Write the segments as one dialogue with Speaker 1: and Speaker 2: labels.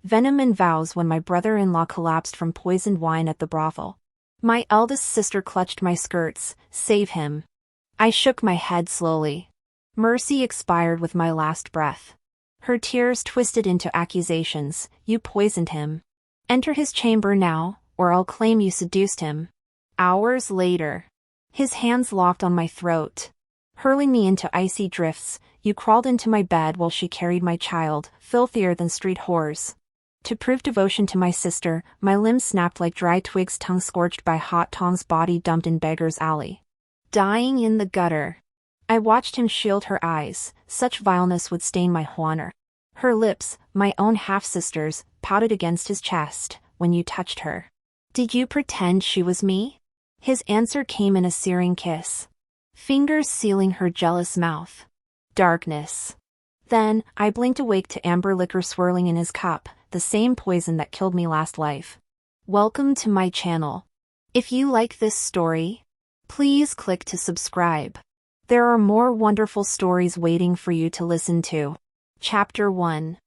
Speaker 1: venom and vows when my brother-in-law collapsed from poisoned wine at the brothel. My eldest sister clutched my skirts. Save him. I shook my head slowly. Mercy expired with my last breath. Her tears twisted into accusations. You poisoned him. Enter his chamber now, or I'll claim you seduced him. Hours later. His hands locked on my throat, hurling me into icy drifts. You crawled into my bed while she carried my child, filthier than street whores. To prove devotion to my sister, my limbs snapped like dry twigs, tongue scorched by hot tongs, body dumped in Beggar's Alley. Dying in the gutter. I watched him shield her eyes. Such vileness would stain my honor. Her lips, my own half-sister's, pouted against his chest when you touched her. Did you pretend she was me? His answer came in a searing kiss. Fingers sealing her jealous mouth. Darkness. Then, I blinked, awake to amber liquor swirling in his cup, the same poison that killed me last life. Welcome to my channel. If you like this story, please click to subscribe. There are more wonderful stories waiting for you to listen to. Chapter 1.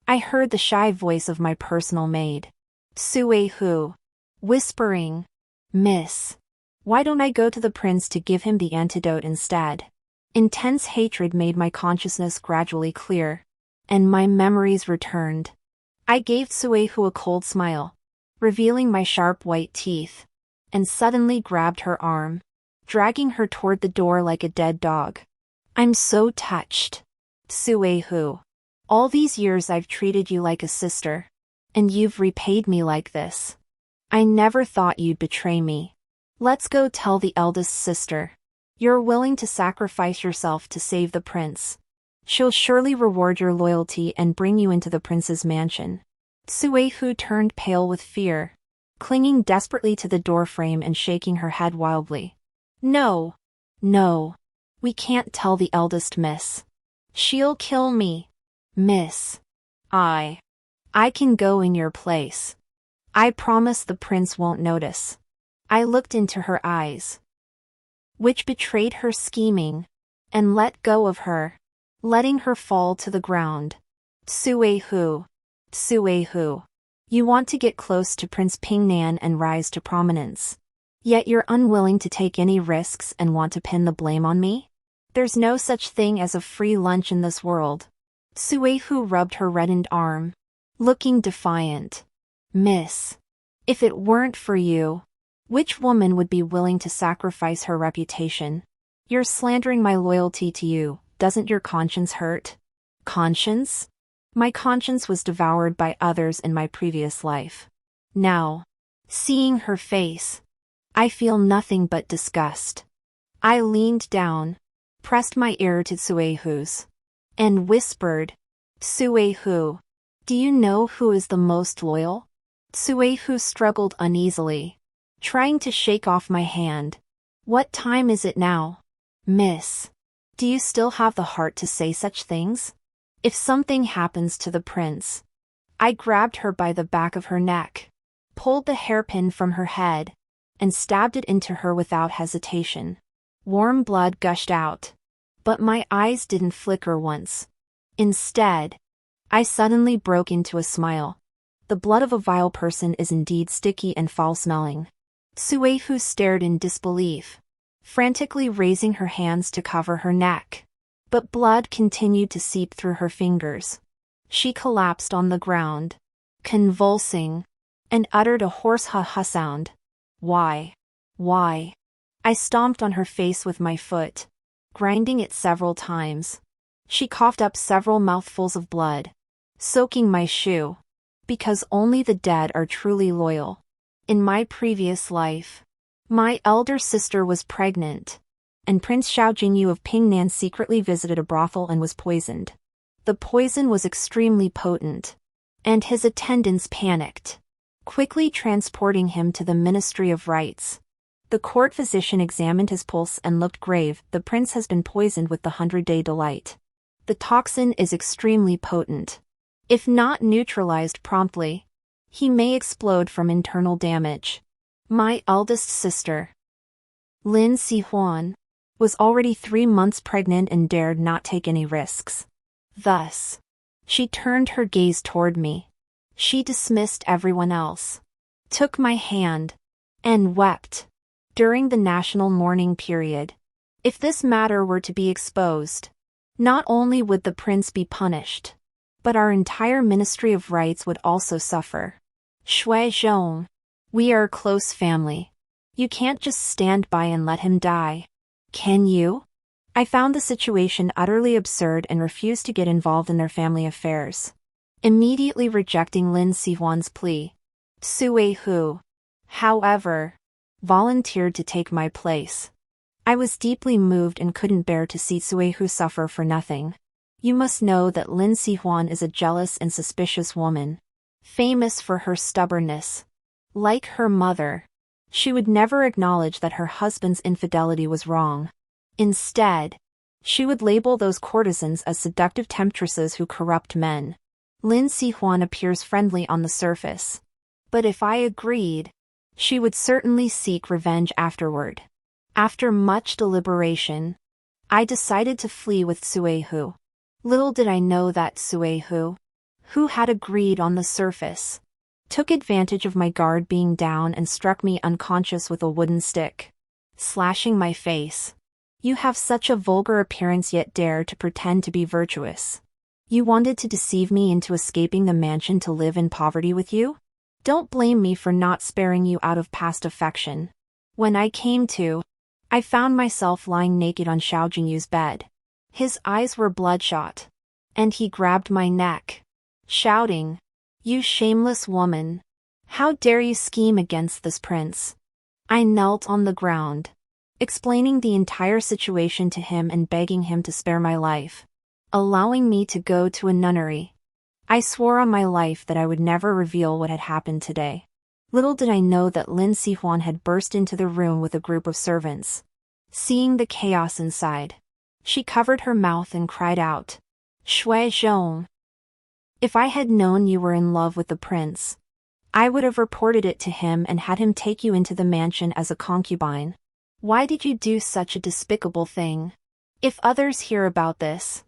Speaker 1: I heard the shy voice of my personal maid, Sue, whispering, Miss, why don't I go to the prince to give him the antidote instead? Intense hatred made my consciousness gradually clear, and my memories returned. I gave Sue a cold smile, revealing my sharp white teeth, and suddenly grabbed her arm, dragging her toward the door like a dead dog. I'm so touched. Sue, all these years I've treated you like a sister, and you've repaid me like this. I never thought you'd betray me. Let's go tell the eldest sister. You're willing to sacrifice yourself to save the prince. She'll surely reward your loyalty and bring you into the prince's mansion. Sue turned pale with fear, clinging desperately to the doorframe and shaking her head wildly. No. No. We can't tell the eldest miss. She'll kill me. Miss. I can go in your place. I promise the prince won't notice. I looked into her eyes, which betrayed her scheming, and let go of her, letting her fall to the ground. Sue, you want to get close to Prince Pingnan and rise to prominence. Yet you're unwilling to take any risks and want to pin the blame on me? There's no such thing as a free lunch in this world. Sue rubbed her reddened arm, looking defiant. Miss, if it weren't for you, which woman would be willing to sacrifice her reputation? You're slandering my loyalty to you. Doesn't your conscience hurt? Conscience? My conscience was devoured by others in my previous life. Now, seeing her face, I feel nothing but disgust. I leaned down, pressed my ear to Suehu's, and whispered, Suehu, do you know who is the most loyal? Suehu struggled uneasily, trying to shake off my hand. What time is it now? Miss, do you still have the heart to say such things? If something happens to the prince. I grabbed her by the back of her neck, pulled the hairpin from her head, and stabbed it into her without hesitation. Warm blood gushed out, but my eyes didn't flicker once. Instead, I suddenly broke into a smile. The blood of a vile person is indeed sticky and foul-smelling. Suehu stared in disbelief, frantically raising her hands to cover her neck. But blood continued to seep through her fingers. She collapsed on the ground, convulsing, and uttered a hoarse ha-ha sound. Why? Why? I stomped on her face with my foot, grinding it several times. She coughed up several mouthfuls of blood, soaking my shoe. Because only the dead are truly loyal. In my previous life, my elder sister was pregnant, and Prince Xiaojingyu of Pingnan secretly visited a brothel and was poisoned. The poison was extremely potent, and his attendants panicked, quickly transporting him to the Ministry of Rites. The court physician examined his pulse and looked grave. The prince has been poisoned with the 100-day delight. The toxin is extremely potent. If not neutralized promptly, he may explode from internal damage. My eldest sister, Lin Sihuan, was already 3 months pregnant and dared not take any risks. Thus, she turned her gaze toward me, She dismissed everyone else, took my hand, and wept. During the national mourning period, if this matter were to be exposed, not only would the prince be punished, but our entire Ministry of Rights would also suffer. Shuangwen, we are a close family. You can't just stand by and let him die. Can you? I found the situation utterly absurd and refused to get involved in their family affairs, immediately rejecting Lin Sihuan's plea. Sui-hu, however, volunteered to take my place. I was deeply moved and couldn't bear to see Sui-hu suffer for nothing. You must know that Lin Sihuan is a jealous and suspicious woman, famous for her stubbornness. Like her mother, she would never acknowledge that her husband's infidelity was wrong. Instead, she would label those courtesans as seductive temptresses who corrupt men. Lin Sihuan appears friendly on the surface, but if I agreed, she would certainly seek revenge afterward. After much deliberation, I decided to flee with Sui-hu. Little did I know that Sui-hu, who had agreed on the surface, took advantage of my guard being down and struck me unconscious with a wooden stick, slashing my face. You have such a vulgar appearance yet dare to pretend to be virtuous. You wanted to deceive me into escaping the mansion to live in poverty with you? Don't blame me for not sparing you out of past affection. When I came to, I found myself lying naked on Xiao Jingyu's bed. His eyes were bloodshot, and he grabbed my neck, shouting, "You shameless woman! How dare you scheme against this prince?" I knelt on the ground, explaining the entire situation to him and begging him to spare my life, allowing me to go to a nunnery. I swore on my life that I would never reveal what had happened today. Little did I know that Lin Sihuan had burst into the room with a group of servants. Seeing the chaos inside, she covered her mouth and cried out, "Shuangwen! If I had known you were in love with the prince, I would have reported it to him and had him take you into the mansion as a concubine. Why did you do such a despicable thing? If others hear about this,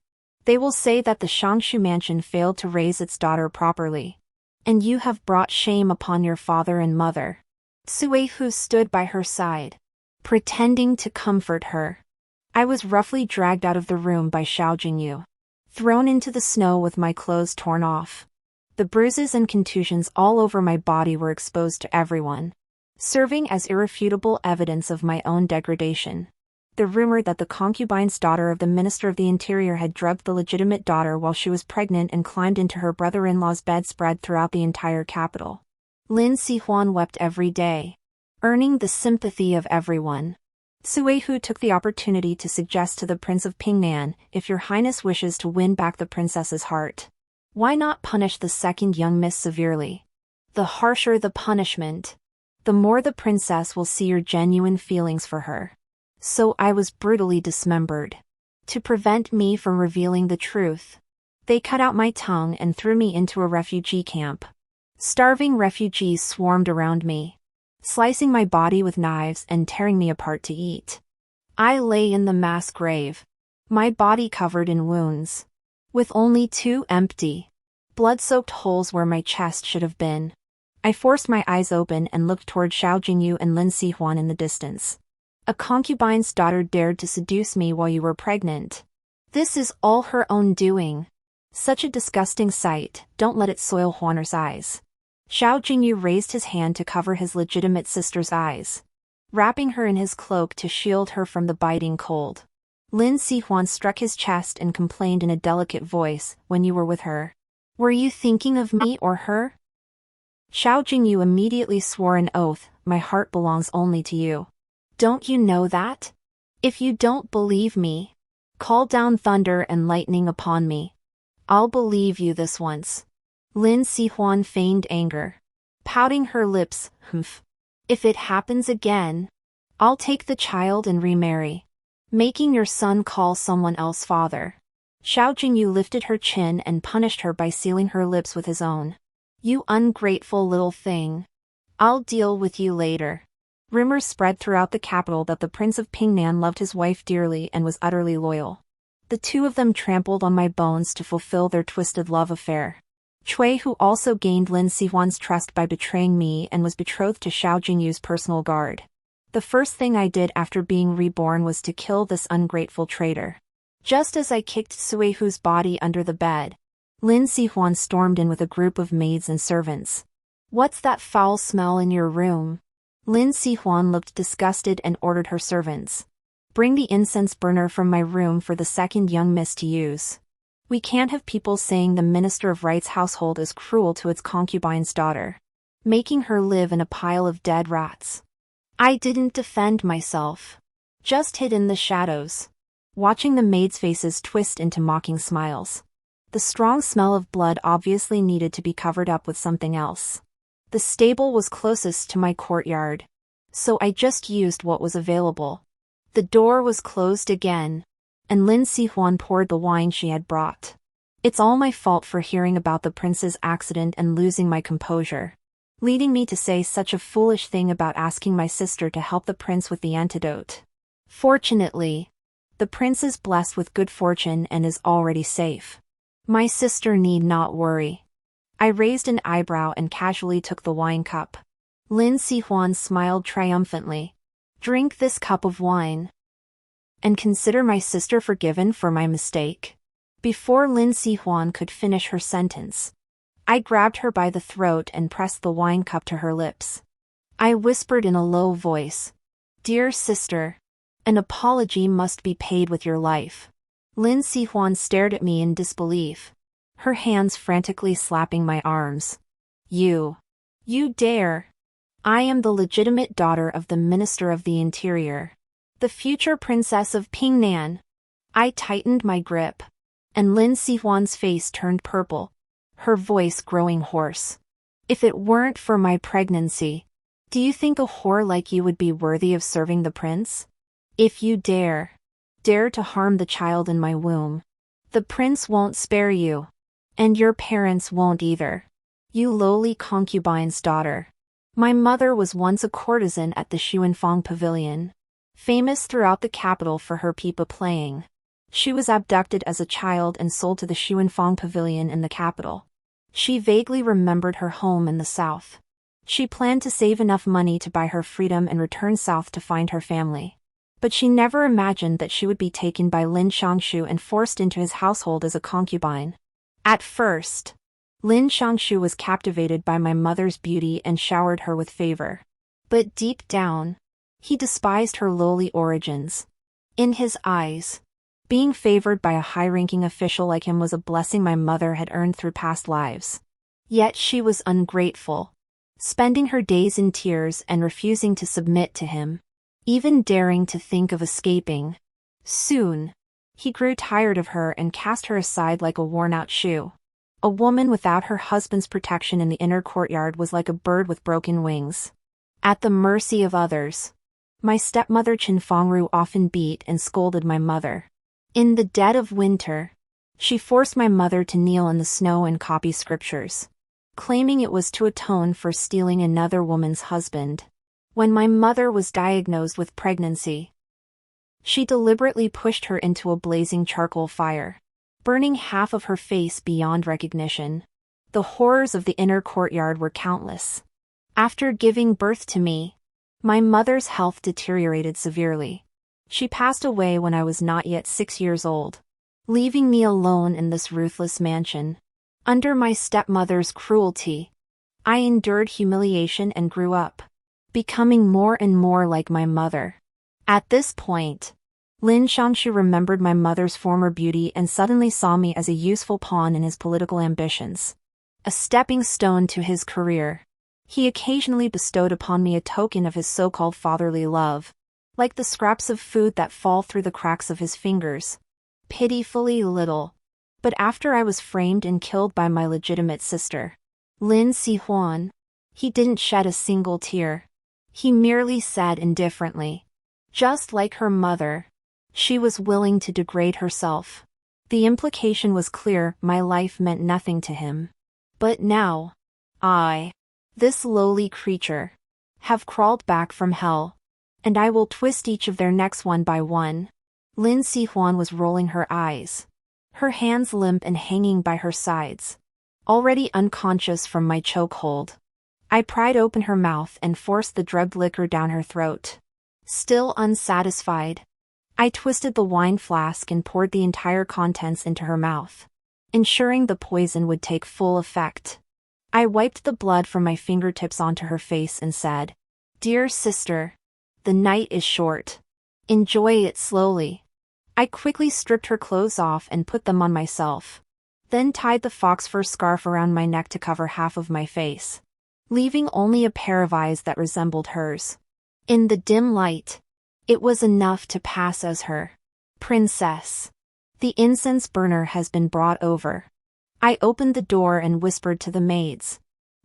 Speaker 1: they will say that the Shangshu mansion failed to raise its daughter properly, and you have brought shame upon your father and mother." Sui-hu stood by her side, pretending to comfort her. I was roughly dragged out of the room by Xiao Jingyu, thrown into the snow with my clothes torn off. The bruises and contusions all over my body were exposed to everyone, serving as irrefutable evidence of my own degradation. The rumor that the concubine's daughter of the Minister of the Interior had drugged the legitimate daughter while she was pregnant and climbed into her brother-in-law's bed spread throughout the entire capital. Lin Sihuan wept every day, earning the sympathy of everyone. Sui-hu took the opportunity to suggest to the Prince of Pingnan, "If your highness wishes to win back the princess's heart, why not punish the second young miss severely? The harsher the punishment, the more the princess will see your genuine feelings for her." So I was brutally dismembered. To prevent me from revealing the truth, they cut out my tongue and threw me into a refugee camp. Starving refugees swarmed around me, slicing my body with knives and tearing me apart to eat. I lay in the mass grave, my body covered in wounds, with only 2 empty, blood-soaked holes where my chest should have been. I forced my eyes open and looked toward Xiao Jingyu and Lin Sihuan in the distance. "A concubine's daughter dared to seduce me while you were pregnant. This is all her own doing. Such a disgusting sight, don't let it soil Huaner's eyes." Xiao Jingyu raised his hand to cover his legitimate sister's eyes, wrapping her in his cloak to shield her from the biting cold. Lin Sihuan struck his chest and complained in a delicate voice, "When you were with her, were you thinking of me or her?" Xiao Jingyu immediately swore an oath, "My heart belongs only to you. Don't you know that? If you don't believe me, call down thunder and lightning upon me. I'll believe you this once." Lin Sihuan feigned anger, pouting her lips, "Humph. If it happens again, I'll take the child and remarry, making your son call someone else father." Xiao Jingyu lifted her chin and punished her by sealing her lips with his own. "You ungrateful little thing. I'll deal with you later." Rumors spread throughout the capital that the Prince of Pingnan loved his wife dearly and was utterly loyal. The two of them trampled on my bones to fulfill their twisted love affair. Cui, who also gained Lin Sihuan's trust by betraying me and was betrothed to Xiao Jingyu's personal guard. The first thing I did after being reborn was to kill this ungrateful traitor. Just as I kicked Suihu's body under the bed, Lin Sihuan stormed in with a group of maids and servants. "What's that foul smell in your room?" Lin Sihuan looked disgusted and ordered her servants. "Bring the incense burner from my room for the second young miss to use. We can't have people saying the Minister of Right's household is cruel to its concubine's daughter, making her live in a pile of dead rats." I didn't defend myself. Just hid in the shadows, watching the maids' faces twist into mocking smiles. The strong smell of blood obviously needed to be covered up with something else. The stable was closest to my courtyard, so I just used what was available. The door was closed again, and Lin Sihuan poured the wine she had brought. It's all my fault for hearing about the prince's accident and losing my composure, leading me to say such a foolish thing about asking my sister to help the prince with the antidote. Fortunately, the prince is blessed with good fortune and is already safe. My sister need not worry. I raised an eyebrow and casually took the wine cup. Lin Sihuan smiled triumphantly. "Drink this cup of wine, and consider my sister forgiven for my mistake." Before Lin Sihuan could finish her sentence, I grabbed her by the throat and pressed the wine cup to her lips. I whispered in a low voice, "Dear sister, an apology must be paid with your life." Lin Sihuan stared at me in disbelief, her hands frantically slapping my arms. You dare! I am the legitimate daughter of the Minister of the Interior, the future princess of Pingnan." I tightened my grip, and Lin Sihuan's face turned purple, her voice growing hoarse. "If it weren't for my pregnancy, do you think a whore like you would be worthy of serving the prince? If you dare to harm the child in my womb, the prince won't spare you, and your parents won't either. You lowly concubine's daughter." My mother was once a courtesan at the Xuanfang Pavilion, famous throughout the capital for her pipa playing. She was abducted as a child and sold to the Xuanfang Pavilion in the capital. She vaguely remembered her home in the south. She planned to save enough money to buy her freedom and return south to find her family. But she never imagined that she would be taken by Lin Shangshu and forced into his household as a concubine. At first, Lin Shangshu was captivated by my mother's beauty and showered her with favor. But deep down, he despised her lowly origins. In his eyes, being favored by a high-ranking official like him was a blessing my mother had earned through past lives. Yet she was ungrateful, spending her days in tears and refusing to submit to him, even daring to think of escaping. Soon, he grew tired of her and cast her aside like a worn-out shoe. A woman without her husband's protection in the inner courtyard was like a bird with broken wings, at the mercy of others. My stepmother Chen Fangru often beat and scolded my mother. In the dead of winter, she forced my mother to kneel in the snow and copy scriptures, claiming it was to atone for stealing another woman's husband. When my mother was diagnosed with pregnancy, she deliberately pushed her into a blazing charcoal fire, burning half of her face beyond recognition. The horrors of the inner courtyard were countless. After giving birth to me, my mother's health deteriorated severely. She passed away when I was not yet 6 years old, leaving me alone in this ruthless mansion. Under my stepmother's cruelty, I endured humiliation and grew up, becoming more and more like my mother. At this point, Lin Shangshu remembered my mother's former beauty and suddenly saw me as a useful pawn in his political ambitions, a stepping stone to his career. He occasionally bestowed upon me a token of his so-called fatherly love, like the scraps of food that fall through the cracks of his fingers. Pitifully little. But after I was framed and killed by my legitimate sister, Lin Sihuan, he didn't shed a single tear. He merely said indifferently, just like her mother, she was willing to degrade herself. The implication was clear: my life meant nothing to him. But now, I, this lowly creature, have crawled back from hell, and I will twist each of their necks one by one. Lin Sihuan was rolling her eyes, her hands limp and hanging by her sides. already unconscious from my chokehold. I pried open her mouth and forced the drugged liquor down her throat. Still unsatisfied, I twisted the wine flask and poured the entire contents into her mouth, ensuring the poison would take full effect. I wiped the blood from my fingertips onto her face and said, "Dear sister, the night is short. Enjoy it slowly." I quickly stripped her clothes off and put them on myself, then tied the fox fur scarf around my neck to cover half of my face, leaving only a pair of eyes that resembled hers. In the dim light, it was enough to pass as her. "Princess, the incense burner has been brought over." I opened the door and whispered to the maids,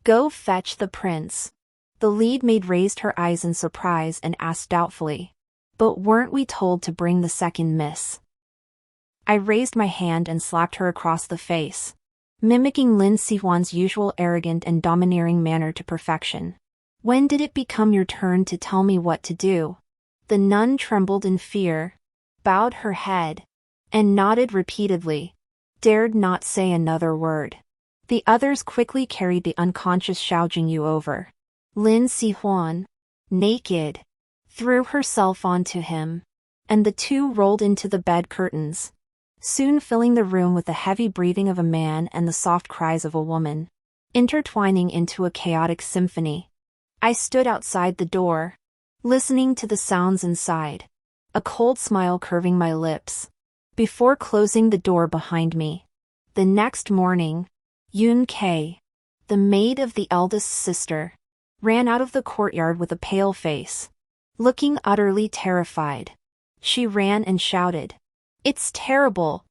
Speaker 1: "Go fetch the prince." The lead maid raised her eyes in surprise and asked doubtfully, "But weren't we told to bring the second miss?" I raised my hand and slapped her across the face, mimicking Lin Sihuan's usual arrogant and domineering manner to perfection. "When did it become your turn to tell me what to do?" The nun trembled in fear, bowed her head, and nodded repeatedly, dared not say another word. The others quickly carried the unconscious Xiao Jingyu over. Lin Sihuan, naked, threw herself onto him, and the two rolled into the bed curtains, soon filling the room with the heavy breathing of a man and the soft cries of a woman, intertwining into a chaotic symphony. I stood outside the door, listening to the sounds inside, a cold smile curving my lips, before closing the door behind me. The next morning, Yun Kei, the maid of the eldest sister, ran out of the courtyard with a pale face, looking utterly terrified. She ran and shouted, "It's terrible!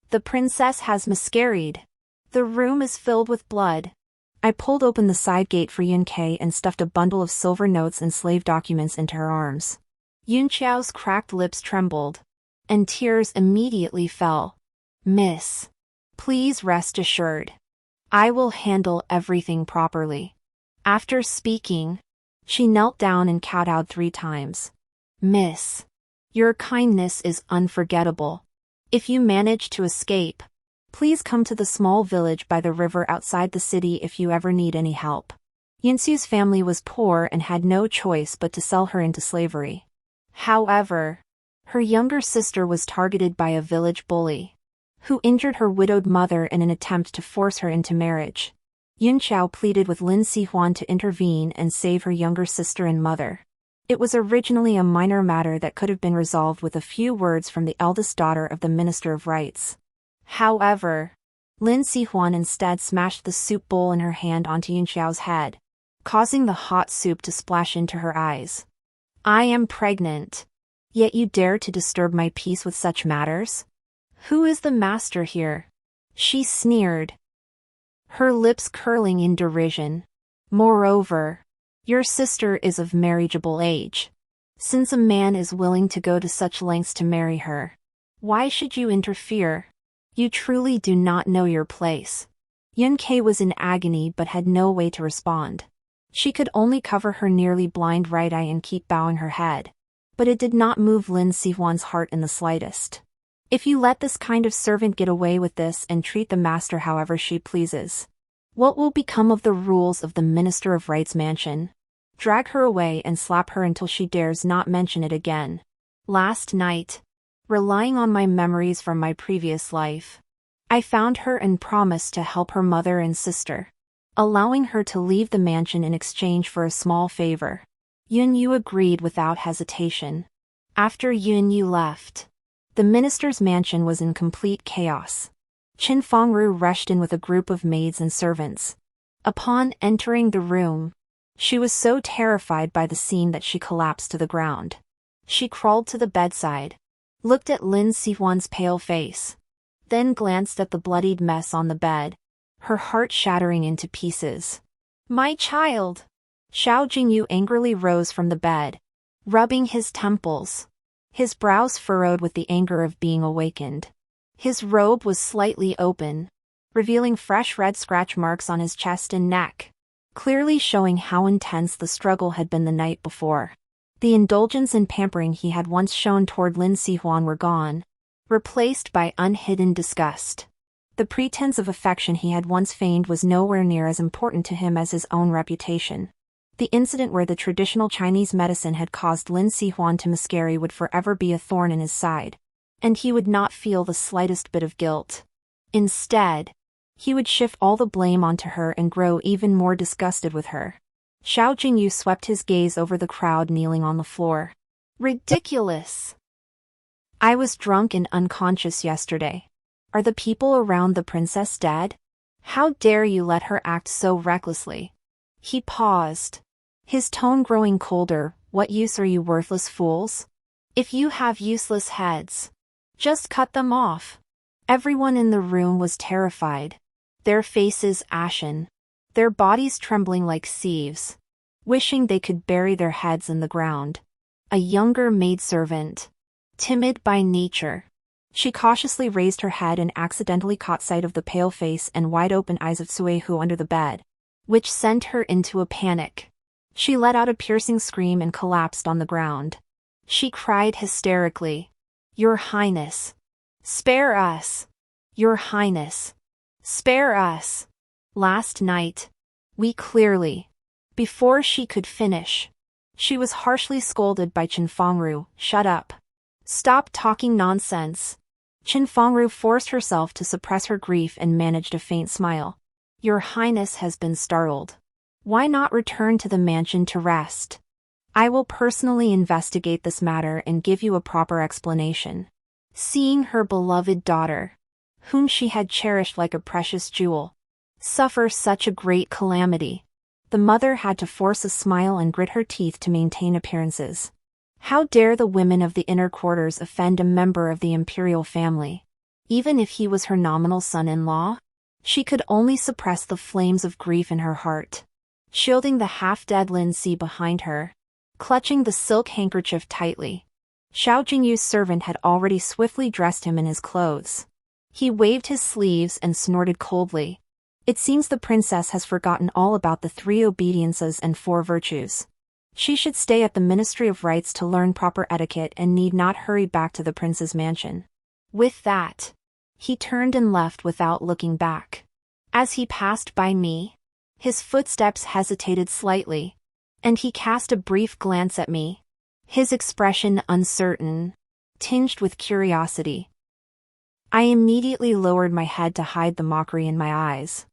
Speaker 1: The princess has miscarried. The room is filled with blood." I pulled open the side gate for Yun Kei and stuffed a bundle of silver notes and slave documents into her arms. Yun Qiao's cracked lips trembled, and tears immediately fell. "Miss, please rest assured. I will handle everything properly." After speaking, she knelt down and kowtowed 3 times. "Miss, your kindness is unforgettable. If you manage to escape, please come to the small village by the river outside the city if you ever need any help." Yinsu's family was poor and had no choice but to sell her into slavery. However, her younger sister was targeted by a village bully, who injured her widowed mother in an attempt to force her into marriage. Yun Qiao pleaded with Lin Sihuan to intervene and save her younger sister and mother. It was originally a minor matter that could have been resolved with a few words from the eldest daughter of the Minister of Rights. However, Lin Sihuan instead smashed the soup bowl in her hand onto Yun Qiao's head, causing the hot soup to splash into her eyes. "I am pregnant, yet you dare to disturb my peace with such matters? Who is the master here?" she sneered, her lips curling in derision. "Moreover, your sister is of marriageable age. Since a man is willing to go to such lengths to marry her, why should you interfere? You truly do not know your place." Yun Kei was in agony but had no way to respond. She could only cover her nearly blind right eye and keep bowing her head. But it did not move Lin Sihuan's heart in the slightest. "If you let this kind of servant get away with this and treat the master however she pleases, what will become of the rules of the Minister of Rights mansion? Drag her away and slap her until she dares not mention it again." Last night, relying on my memories from my previous life, I found her and promised to help her mother and sister, allowing her to leave the mansion in exchange for a small favor. Yun Yu agreed without hesitation. After Yun Yu left, the minister's mansion was in complete chaos. Qin Fengru rushed in with a group of maids and servants. Upon entering the room, she was so terrified by the scene that she collapsed to the ground. She crawled to the bedside, looked at Lin Sihuan's pale face, then glanced at the bloodied mess on the bed, her heart shattering into pieces. "My child!" Xiao Jingyu angrily rose from the bed, rubbing his temples, his brows furrowed with the anger of being awakened. His robe was slightly open, revealing fresh red scratch marks on his chest and neck, clearly showing how intense the struggle had been the night before. The indulgence and pampering he had once shown toward Lin Sihuan were gone, replaced by unhidden disgust. The pretense of affection he had once feigned was nowhere near as important to him as his own reputation. The incident where the traditional Chinese medicine had caused Lin Sihuan to miscarry would forever be a thorn in his side, and he would not feel the slightest bit of guilt. Instead, he would shift all the blame onto her and grow even more disgusted with her. Xiao Jingyu swept his gaze over the crowd kneeling on the floor. Ridiculous! I was drunk and unconscious yesterday. Are the people around the princess dead? How dare you let her act so recklessly? He paused, his tone growing colder. What use are you, worthless fools? If you have useless heads, just cut them off. Everyone in the room was terrified, their faces ashen, their bodies trembling like sieves, wishing they could bury their heads in the ground. A younger maidservant, timid by nature. She cautiously raised her head and accidentally caught sight of the pale face and wide-open eyes of Suehu under the bed, which sent her into a panic. She let out a piercing scream and collapsed on the ground. She cried hysterically, "Your Highness! Spare us! Your Highness! Spare us! Last night, we clearly..." Before she could finish, she was harshly scolded by Qin Fangru. "Shut up! Stop talking nonsense!" Qin Fangru forced herself to suppress her grief and managed a faint smile. "Your Highness has been startled. Why not return to the mansion to rest? I will personally investigate this matter and give you a proper explanation." Seeing her beloved daughter, whom she had cherished like a precious jewel, suffer such a great calamity, the mother had to force a smile and grit her teeth to maintain appearances. How dare the women of the inner quarters offend a member of the imperial family, even if he was her nominal son-in-law? She could only suppress the flames of grief in her heart. Shielding the half-dead Lin Si behind her, clutching the silk handkerchief tightly, Xiao Jingyu's servant had already swiftly dressed him in his clothes. He waved his sleeves and snorted coldly. It seems the princess has forgotten all about the 3 obediences and 4 virtues. She should stay at the Ministry of Rites to learn proper etiquette and need not hurry back to the prince's mansion. With that, he turned and left without looking back. As he passed by me, his footsteps hesitated slightly, and he cast a brief glance at me, his expression uncertain, tinged with curiosity. I immediately lowered my head to hide the mockery in my eyes.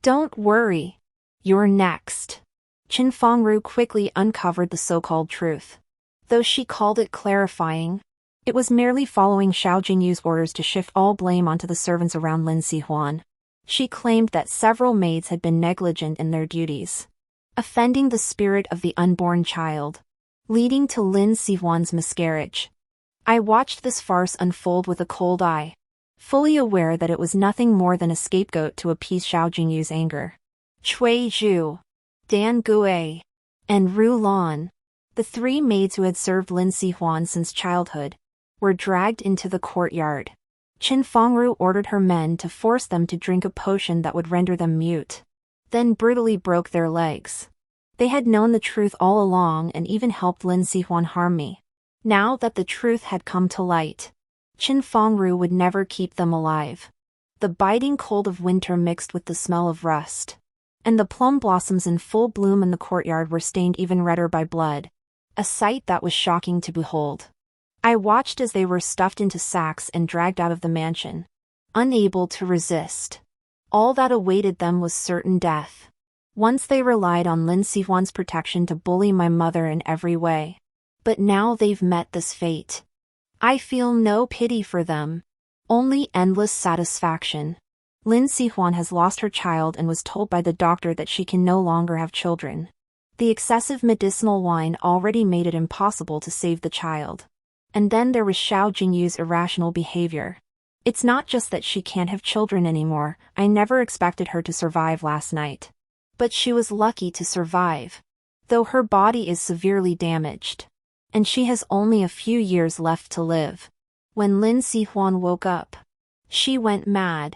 Speaker 1: "Don't worry. You're next." Qin Fangru quickly uncovered the so-called truth. Though she called it clarifying, it was merely following Xiao Jingyu's orders to shift all blame onto the servants around Lin Sihuan. She claimed that several maids had been negligent in their duties, offending the spirit of the unborn child, leading to Lin Sihuan's miscarriage. I watched this farce unfold with a cold eye, fully aware that it was nothing more than a scapegoat to appease Xiao Jingyu's anger. Cui Zhu, Dan Gui, and Ru Lan, the 3 maids who had served Lin Sihuan since childhood, were dragged into the courtyard. Qin Fangru ordered her men to force them to drink a potion that would render them mute, then brutally broke their legs. They had known the truth all along and even helped Lin Sihuan harm me. Now that the truth had come to light, Qin Fangru would never keep them alive. The biting cold of winter mixed with the smell of rust, and the plum blossoms in full bloom in the courtyard were stained even redder by blood, a sight that was shocking to behold. I watched as they were stuffed into sacks and dragged out of the mansion, unable to resist. All that awaited them was certain death. Once they relied on Lin Sihuan's protection to bully my mother in every way, but now they've met this fate. I feel no pity for them, only endless satisfaction. Lin Sihuan has lost her child and was told by the doctor that she can no longer have children. The excessive medicinal wine already made it impossible to save the child. And then there was Xiao Jingyu's irrational behavior. It's not just that she can't have children anymore. I never expected her to survive last night. But she was lucky to survive, though her body is severely damaged, and she has only a few years left to live. When Lin Sihuan woke up, she went mad,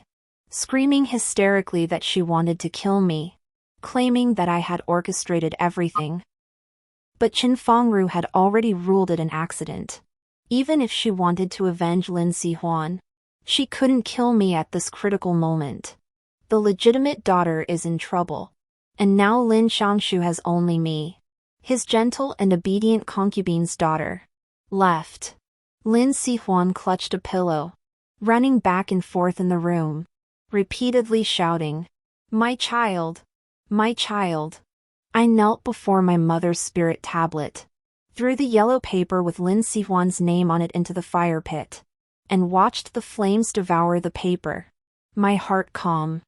Speaker 1: screaming hysterically that she wanted to kill me, claiming that I had orchestrated everything. But Qin Fangru had already ruled it an accident. Even if she wanted to avenge Lin Sihuan, She couldn't kill me at this critical moment. The legitimate daughter is in trouble. And now Lin Xiangshu has only me, his gentle and obedient concubine's daughter, left. Lin Sihuan clutched a pillow, running back and forth in the room, repeatedly shouting, "My child! My child!" I knelt before my mother's spirit tablet, threw the yellow paper with Lin Sihuan's name on it into the fire pit, and watched the flames devour the paper. My heart calm.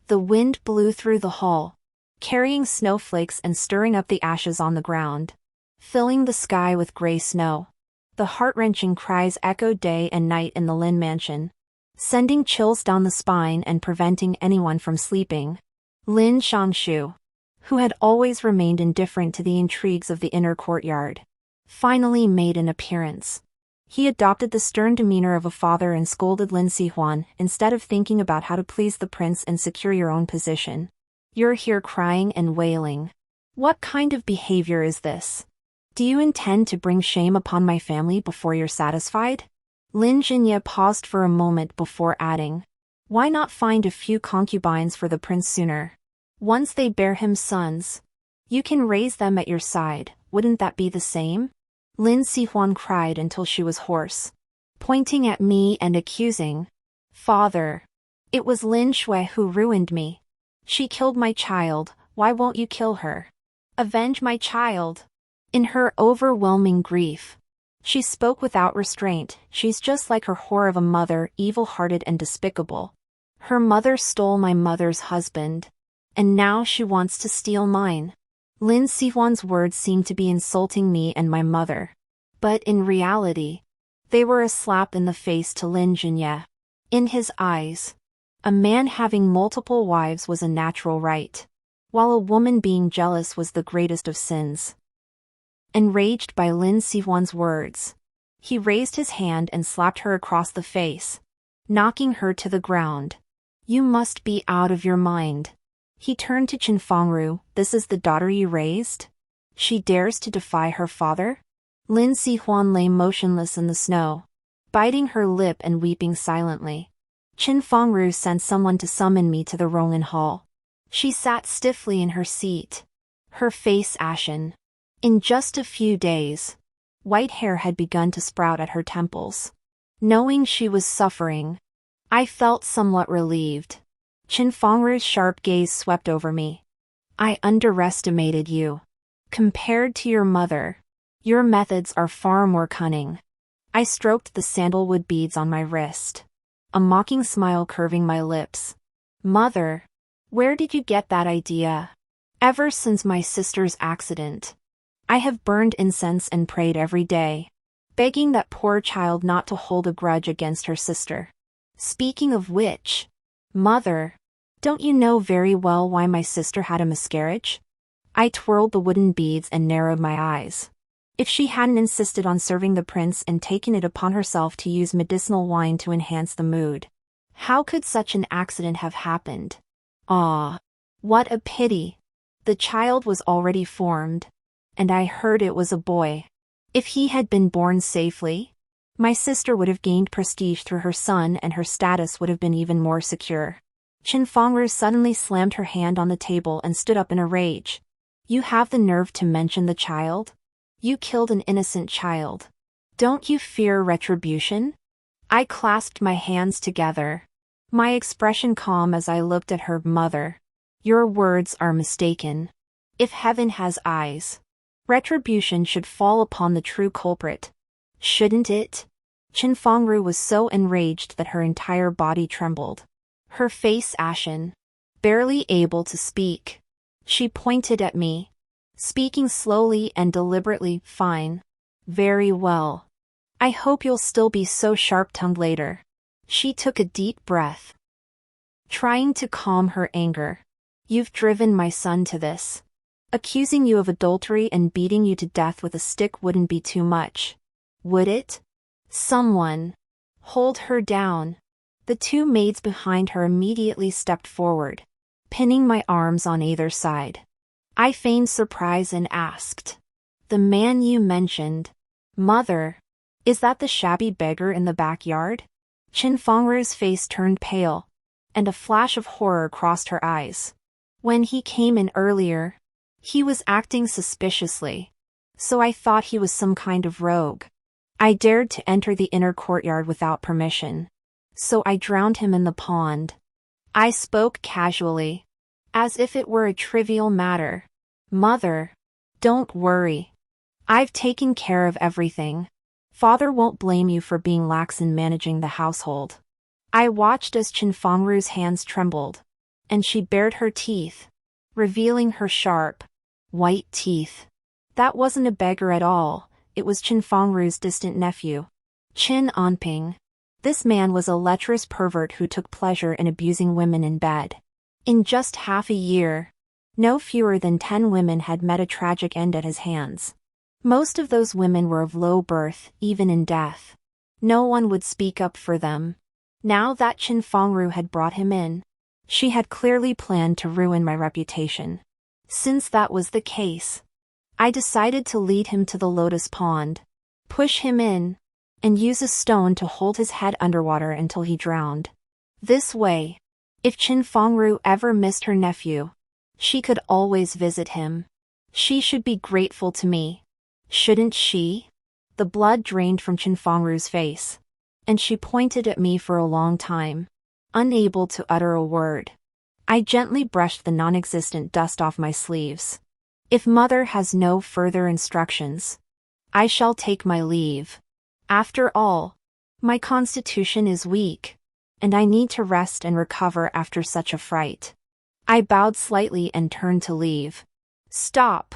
Speaker 1: The wind blew through the hall, carrying snowflakes and stirring up the ashes on the ground, filling the sky with gray snow. The heart-wrenching cries echoed day and night in the Lin mansion, sending chills down the spine and preventing anyone from sleeping. Lin Xiangshu, who had always remained indifferent to the intrigues of the inner courtyard, finally made an appearance. He adopted the stern demeanor of a father and scolded Lin Sihuan instead of thinking about how to please the prince and secure your own position. "You're here crying and wailing. What kind of behavior is this? Do you intend to bring shame upon my family before you're satisfied?" Lin Jinye paused for a moment before adding, "Why not find a few concubines for the prince sooner? Once they bear him sons, you can raise them at your side, wouldn't that be the same?" Lin Sihuan cried until she was hoarse, pointing at me and accusing, "Father, it was Lin Shui who ruined me. She killed my child, why won't you kill her? Avenge my child." In her overwhelming grief, she spoke without restraint. "She's just like her whore of a mother, evil-hearted and despicable. Her mother stole my mother's husband, and now she wants to steal mine." Lin Sihuan's words seemed to be insulting me and my mother, but in reality, they were a slap in the face to Lin Jinye. In his eyes, a man having multiple wives was a natural right, while a woman being jealous was the greatest of sins. Enraged by Lin Sihuan's words, he raised his hand and slapped her across the face, knocking her to the ground. "You must be out of your mind." He turned to Qin Fangru, "This is the daughter you raised? She dares to defy her father?" Lin Sihuan lay motionless in the snow, biting her lip and weeping silently. Qin Fangru sent someone to summon me to the Ronglin Hall. She sat stiffly in her seat, her face ashen. In just a few days, white hair had begun to sprout at her temples. Knowing she was suffering, I felt somewhat relieved. Qin Fangru's sharp gaze swept over me. "I underestimated you. Compared to your mother, your methods are far more cunning." I stroked the sandalwood beads on my wrist, a mocking smile curving my lips. "Mother, where did you get that idea?" "Ever since my sister's accident, I have burned incense and prayed every day, begging that poor child not to hold a grudge against her sister. Speaking of which, Mother, don't you know very well why my sister had a miscarriage?" I twirled the wooden beads and narrowed my eyes. If she hadn't insisted on serving the prince and taken it upon herself to use medicinal wine to enhance the mood, how could such an accident have happened? Ah, what a pity. The child was already formed, and I heard it was a boy. If he had been born safely, my sister would have gained prestige through her son and her status would have been even more secure. Qin Fangru suddenly slammed her hand on the table and stood up in a rage. "You have the nerve to mention the child? You killed an innocent child. Don't you fear retribution?" I clasped my hands together, my expression calm as I looked at her. "Mother, your words are mistaken. If heaven has eyes, retribution should fall upon the true culprit. Shouldn't it?" Qin Fangru was so enraged that her entire body trembled, her face ashen, barely able to speak. She pointed at me, speaking slowly and deliberately. "Fine. Very well. I hope you'll still be so sharp-tongued later." She took a deep breath, trying to calm her anger. "You've driven my son to this. Accusing you of adultery and beating you to death with a stick wouldn't be too much, would it? Someone, hold her down." The two maids behind her immediately stepped forward, pinning my arms on either side. I feigned surprise and asked, "The man you mentioned, Mother, is that the shabby beggar in the backyard?" Qin Fengru's face turned pale, and a flash of horror crossed her eyes. When he came in earlier, he was acting suspiciously, so I thought he was some kind of rogue. I dared to enter the inner courtyard without permission, so I drowned him in the pond. I spoke casually, as if it were a trivial matter. Mother, don't worry. I've taken care of everything. Father won't blame you for being lax in managing the household. I watched as Qin Fengru's hands trembled, and she bared her teeth, revealing her sharp, white teeth. That wasn't a beggar at all, it was Qin Fengru's distant nephew, Qin Anping. This man was a lecherous pervert who took pleasure in abusing women in bed. In just half a year, no fewer than 10 women had met a tragic end at his hands. Most of those women were of low birth, even in death. No one would speak up for them. Now that Qin Fengru had brought him in, she had clearly planned to ruin my reputation. Since that was the case, I decided to lead him to the lotus pond, push him in, and use a stone to hold his head underwater until he drowned. This way, if Qin Fengru ever missed her nephew, she could always visit him. She should be grateful to me. Shouldn't she? The blood drained from Qin Fengru's face, and she pointed at me for a long time, unable to utter a word. I gently brushed the non-existent dust off my sleeves. If Mother has no further instructions, I shall take my leave. After all, my constitution is weak, and I need to rest and recover after such a fright. I bowed slightly and turned to leave. Stop!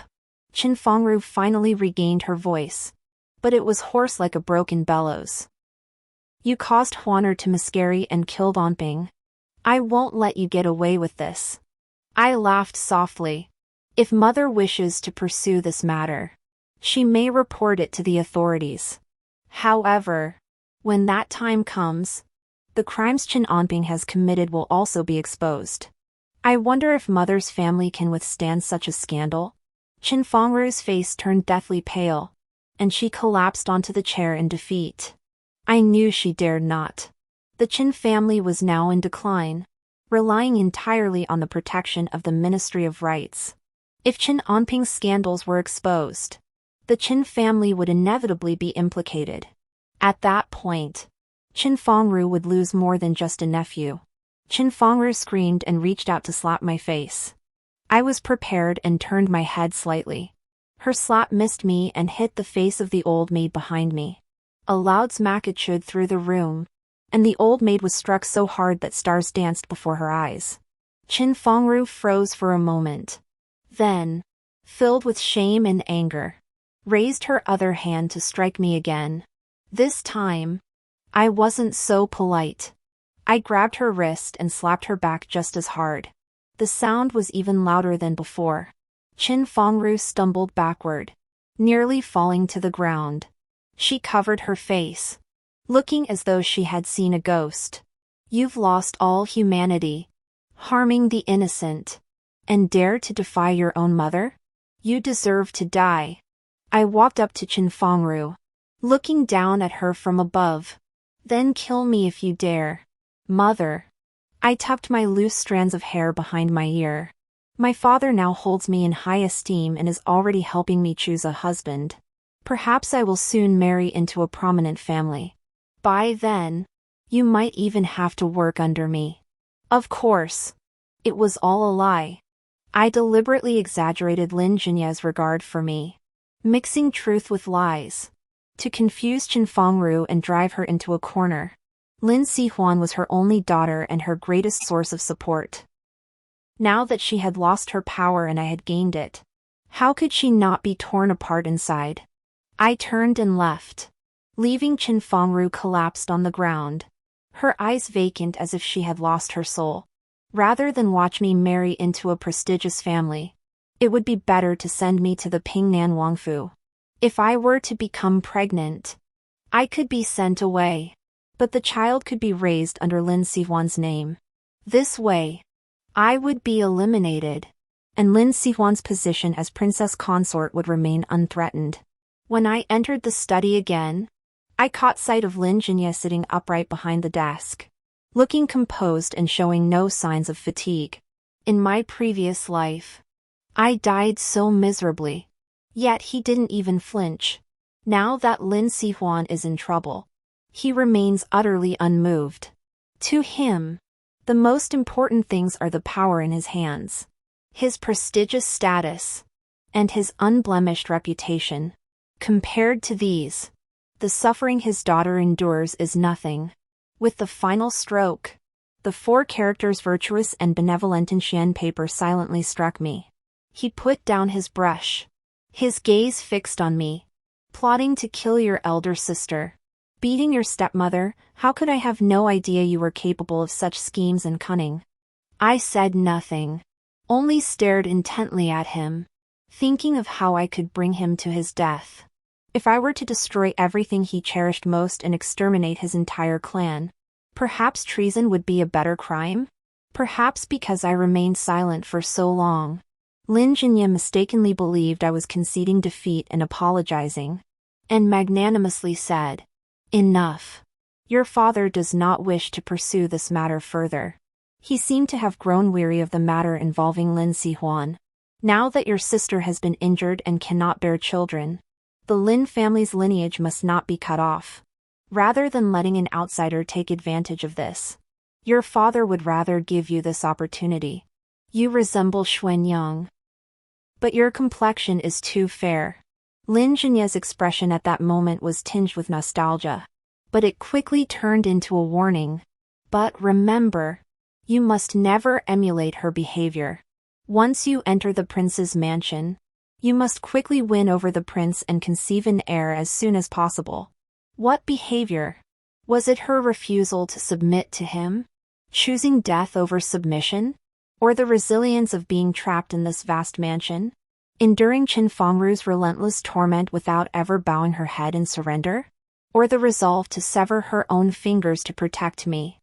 Speaker 1: Qin Fengru finally regained her voice, but it was hoarse like a broken bellows. You caused Huaner to miscarry and killed Anping. I won't let you get away with this. I laughed softly. If Mother wishes to pursue this matter, she may report it to the authorities. However, when that time comes, the crimes Qin Anping has committed will also be exposed. I wonder if Mother's family can withstand such a scandal? Qin Fengru's face turned deathly pale, and she collapsed onto the chair in defeat. I knew she dared not. The Qin family was now in decline, relying entirely on the protection of the Ministry of Rights. If Qin Anping's scandals were exposed, the Qin family would inevitably be implicated. At that point, Qin Fengru would lose more than just a nephew. Qin Fengru screamed and reached out to slap my face. I was prepared and turned my head slightly. Her slap missed me and hit the face of the old maid behind me. A loud smack echoed through the room, and the old maid was struck so hard that stars danced before her eyes. Qin Fengru froze for a moment. Then, filled with shame and anger, raised her other hand to strike me again. This time, I wasn't so polite. I grabbed her wrist and slapped her back just as hard. The sound was even louder than before. Qin Fengru stumbled backward, nearly falling to the ground. She covered her face, looking as though she had seen a ghost. You've lost all humanity, harming the innocent, and dare to defy your own mother? You deserve to die. I walked up to Qin Fengru, looking down at her from above. Then kill me if you dare. Mother. I tucked my loose strands of hair behind my ear. My father now holds me in high esteem and is already helping me choose a husband. Perhaps I will soon marry into a prominent family. By then, you might even have to work under me. Of course, it was all a lie. I deliberately exaggerated Lin Jinye's regard for me, mixing truth with lies, to confuse Qin Fengru and drive her into a corner. Lin Sihuan was her only daughter and her greatest source of support. Now that she had lost her power and I had gained it, how could she not be torn apart inside? I turned and left, leaving Qin Fengru collapsed on the ground, her eyes vacant as if she had lost her soul. Rather than watch me marry into a prestigious family, it would be better to send me to the Pingnan Wangfu. If I were to become pregnant, I could be sent away, but the child could be raised under Lin Sihuan's name. This way, I would be eliminated, and Lin Sihuan's position as princess consort would remain unthreatened. When I entered the study again, I caught sight of Lin Jinya sitting upright behind the desk, looking composed and showing no signs of fatigue. In my previous life, I died so miserably. Yet he didn't even flinch. Now that Lin Sihuan is in trouble, he remains utterly unmoved. To him, the most important things are the power in his hands, his prestigious status, and his unblemished reputation. Compared to these, the suffering his daughter endures is nothing. With the final stroke, the 4 characters virtuous and benevolent in Xian paper silently struck me. He put down his brush, his gaze fixed on me. Plotting to kill your elder sister, beating your stepmother, how could I have no idea you were capable of such schemes and cunning? I said nothing, only stared intently at him, thinking of how I could bring him to his death. If I were to destroy everything he cherished most and exterminate his entire clan, perhaps treason would be a better crime? Perhaps because I remained silent for so long, Lin Jinya mistakenly believed I was conceding defeat and apologizing, and magnanimously said, "Enough. Your father does not wish to pursue this matter further." He seemed to have grown weary of the matter involving Lin Sihuan. Now that your sister has been injured and cannot bear children, the Lin family's lineage must not be cut off. Rather than letting an outsider take advantage of this, your father would rather give you this opportunity. You resemble Xuanyang, but your complexion is too fair. Lin Jinya's expression at that moment was tinged with nostalgia, but it quickly turned into a warning. But remember, you must never emulate her behavior. Once you enter the prince's mansion, you must quickly win over the prince and conceive an heir as soon as possible. What behavior? Was it her refusal to submit to him? Choosing death over submission? Or the resilience of being trapped in this vast mansion, enduring Qin Fengru's relentless torment without ever bowing her head in surrender? Or the resolve to sever her own fingers to protect me,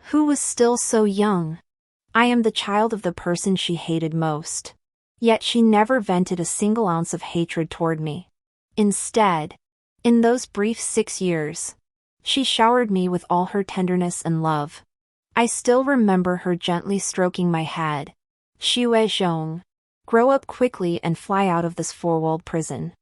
Speaker 1: who was still so young? I am the child of the person she hated most. Yet she never vented a single ounce of hatred toward me. Instead, in those brief 6 years, she showered me with all her tenderness and love. I still remember her gently stroking my head. Xue Zhong, grow up quickly and fly out of this 4-walled prison.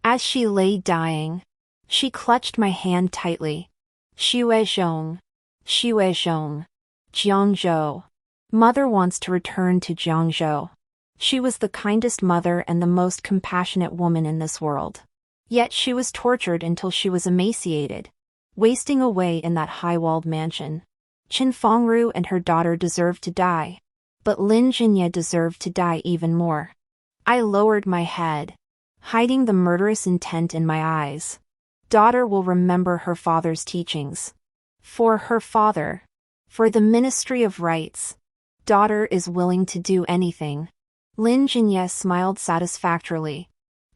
Speaker 1: As she lay dying, she clutched my hand tightly. Xue Zhong, Xue Zhong, Jiangzhou. Mother wants to return to Jiangzhou. She was the kindest mother and the most compassionate woman in this world. Yet she was tortured until she was emaciated, wasting away in that high-walled mansion. Qin Fengru and her daughter deserved to die, but Lin Jinya deserved to die even more. I lowered my head, hiding the murderous intent in my eyes. Daughter will remember her father's teachings. For her father, for the Ministry of Rights, daughter is willing to do anything. Lin Jinya smiled satisfactorily,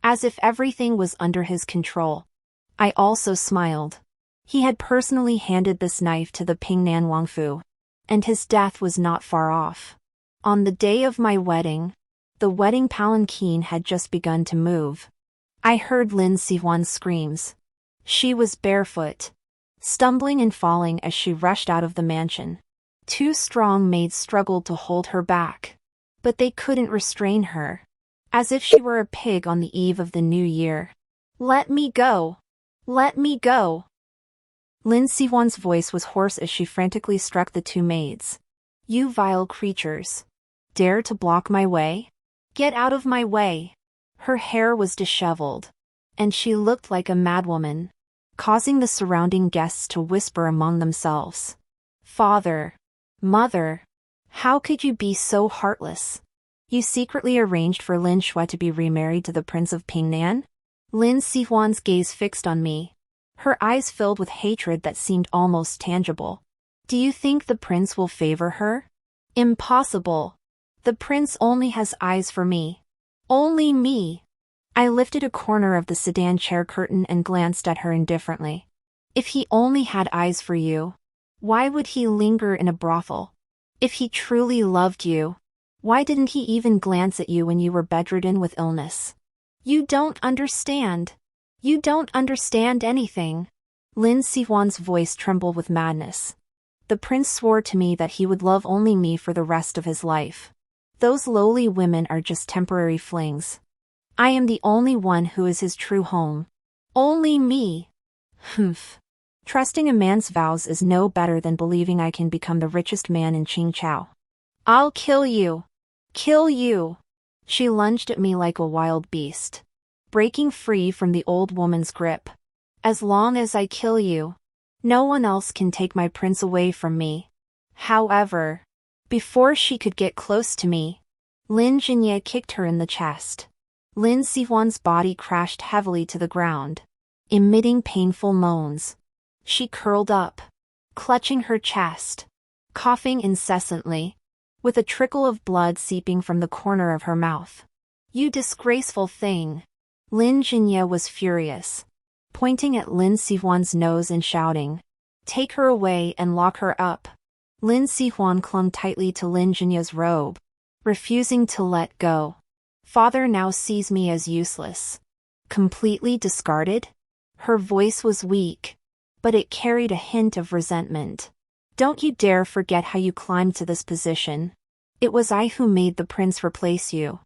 Speaker 1: as if everything was under his control. I also smiled. He had personally handed this knife to the Pingnan Wangfu, and his death was not far off. On the day of my wedding, the wedding palanquin had just begun to move. I heard Lin Sihuan's screams. She was barefoot, stumbling and falling as she rushed out of the mansion. 2 strong maids struggled to hold her back, but they couldn't restrain her, as if she were a pig on the eve of the new year. "Let me go! Let me go!" Lin Sihuan's voice was hoarse as she frantically struck the 2 maids. "You vile creatures! Dare to block my way? Get out of my way!" Her hair was disheveled, and she looked like a madwoman, causing the surrounding guests to whisper among themselves. "Father! Mother! How could you be so heartless? You secretly arranged for Lin Shui to be remarried to the Prince of Pingnan?" Lin Sihuan's gaze fixed on me, her eyes filled with hatred that seemed almost tangible. "Do you think the prince will favor her? Impossible. The prince only has eyes for me. Only me." I lifted a corner of the sedan chair curtain and glanced at her indifferently. "If he only had eyes for you, why would he linger in a brothel? If he truly loved you, why didn't he even glance at you when you were bedridden with illness? You don't understand. You don't understand anything." Lin Sihuan's voice trembled with madness. The prince swore to me that he would love only me for the rest of his life. Those lowly women are just temporary flings. I am the only one who is his true home. Only me. Humph. Trusting a man's vows is no better than believing I can become the richest man in Qingchao. I'll kill you. Kill you. She lunged at me like a wild beast, breaking free from the old woman's grip. As long as I kill you, no one else can take my prince away from me. However, before she could get close to me, Lin Jinye kicked her in the chest. Lin Sihuan's body crashed heavily to the ground, emitting painful moans. She curled up, clutching her chest, coughing incessantly, with a trickle of blood seeping from the corner of her mouth. You disgraceful thing! Lin Jinye was furious, pointing at Lin Sihuan's nose and shouting, "Take her away and lock her up." Lin Sihuan clung tightly to Lin Jinye's robe, refusing to let go. Father now sees me as useless. Completely discarded? Her voice was weak, but it carried a hint of resentment. Don't you dare forget how you climbed to this position. It was I who made the prince replace you.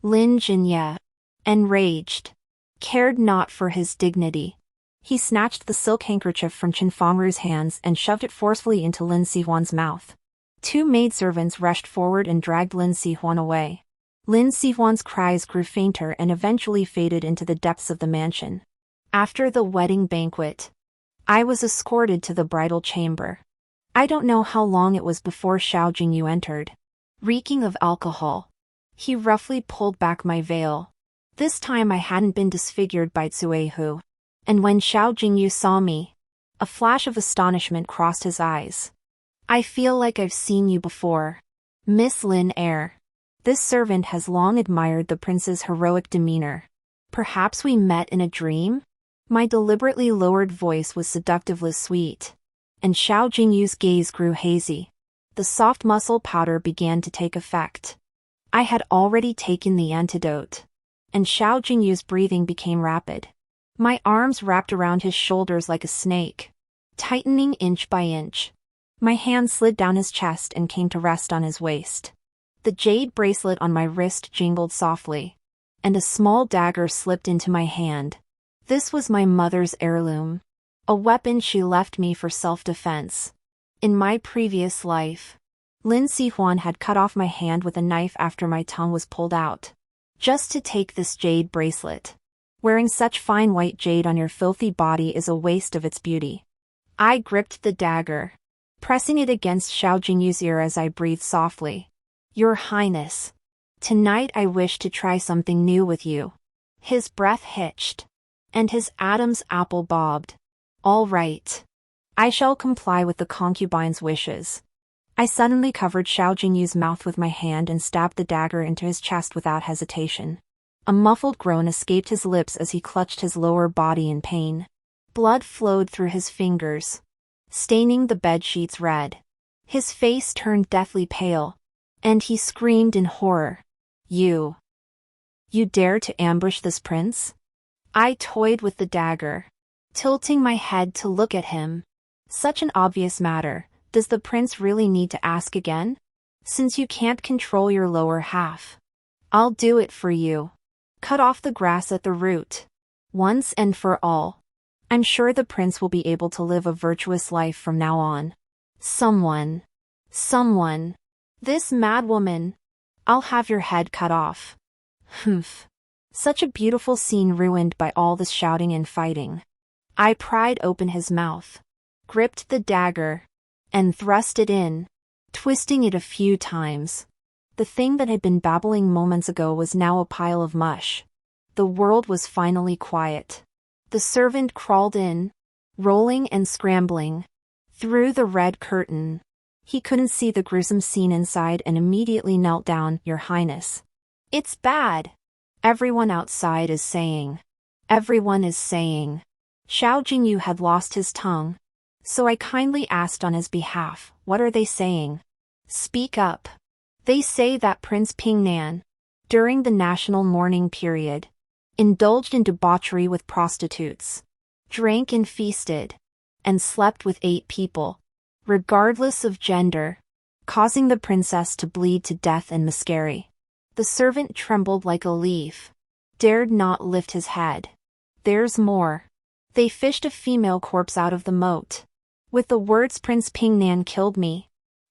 Speaker 1: Lin Jinye, enraged, cared not for his dignity. He snatched the silk handkerchief from Chen Fengru's hands and shoved it forcefully into Lin Sihuan's mouth. Two maidservants rushed forward and dragged Lin Sihuan away. Lin Sihuan's cries grew fainter and eventually faded into the depths of the mansion. After the wedding banquet, I was escorted to the bridal chamber. I don't know how long it was before Xiao Jingyu entered, reeking of alcohol. He roughly pulled back my veil. This time I hadn't been disfigured by Zuehu. And when Xiao Jingyu saw me, a flash of astonishment crossed his eyes. I feel like I've seen you before. Miss Lin Eyre. This servant has long admired the prince's heroic demeanor. Perhaps we met in a dream? My deliberately lowered voice was seductively sweet, and Xiao Jingyu's gaze grew hazy. The soft muscle powder began to take effect. I had already taken the antidote, and Xiao Jingyu's breathing became rapid. My arms wrapped around his shoulders like a snake, tightening inch by inch. My hand slid down his chest and came to rest on his waist. The jade bracelet on my wrist jingled softly, and a small dagger slipped into my hand. This was my mother's heirloom, a weapon she left me for self-defense. In my previous life, Lin Sihuan had cut off my hand with a knife after my tongue was pulled out, just to take this jade bracelet. Wearing such fine white jade on your filthy body is a waste of its beauty. I gripped the dagger, pressing it against Xiao Jingyu's ear as I breathed softly. Your Highness, tonight I wish to try something new with you. His breath hitched, and his Adam's apple bobbed. All right. I shall comply with the concubine's wishes. I suddenly covered Xiao Jingyu's mouth with my hand and stabbed the dagger into his chest without hesitation. A muffled groan escaped his lips as he clutched his lower body in pain. Blood flowed through his fingers, staining the bedsheets red. His face turned deathly pale, and he screamed in horror. You dare to ambush this prince? I toyed with the dagger, tilting my head to look at him. Such an obvious matter, does the prince really need to ask again? Since you can't control your lower half, I'll do it for you. Cut off the grass at the root, once and for all. I'm sure the prince will be able to live a virtuous life from now on. Someone. This madwoman. I'll have your head cut off. Humph. Such a beautiful scene ruined by all this shouting and fighting. I pried open his mouth, gripped the dagger, and thrust it in, twisting it a few times. The thing that had been babbling moments ago was now a pile of mush. The world was finally quiet. The servant crawled in, rolling and scrambling, through the red curtain. He couldn't see the gruesome scene inside and immediately knelt down. Your Highness. It's bad. Everyone outside is saying. Everyone is saying. Xiao Jingyu had lost his tongue, so I kindly asked on his behalf, what are they saying? Speak up. They say that Prince Pingnan, during the national mourning period, indulged in debauchery with prostitutes. drank and feasted, and slept with 8 people, regardless of gender, causing the princess to bleed to death and miscarry. The servant trembled like a leaf, dared not lift his head. There's more. They fished a female corpse out of the moat, with the words Prince Pingnan killed me.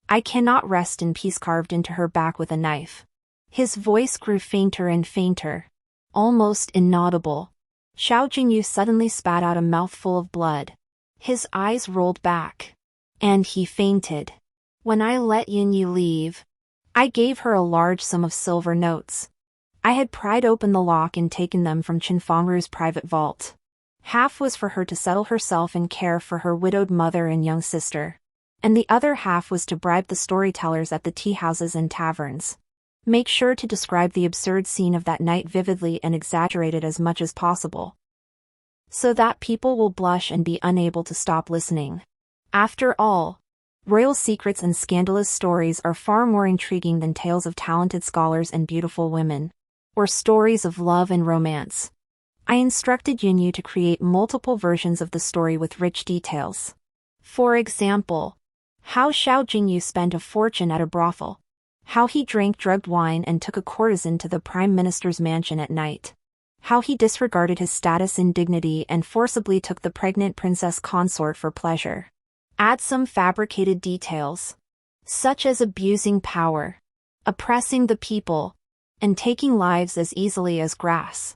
Speaker 1: I cannot rest in peace carved into her back with a knife. His voice grew fainter and fainter, almost inaudible. Xiao Jingyu suddenly spat out a mouthful of blood. His eyes rolled back, and he fainted. When I let Yinyu leave, I gave her a large sum of silver notes. I had pried open the lock and taken them from Qin Fangru's private vault. Half was for her to settle herself and care for her widowed mother and young sister, and the other half was to bribe the storytellers at the tea houses and taverns. Make sure to describe the absurd scene of that night vividly and exaggerate it as much as possible, so that people will blush and be unable to stop listening. After all, royal secrets and scandalous stories are far more intriguing than tales of talented scholars and beautiful women, or stories of love and romance. I instructed Yinyu to create multiple versions of the story with rich details. For example, how Xiao Jingyu spent a fortune at a brothel, how he drank drugged wine and took a courtesan to the prime minister's mansion at night, how he disregarded his status and dignity and forcibly took the pregnant princess consort for pleasure. Add some fabricated details, such as abusing power, oppressing the people, and taking lives as easily as grass.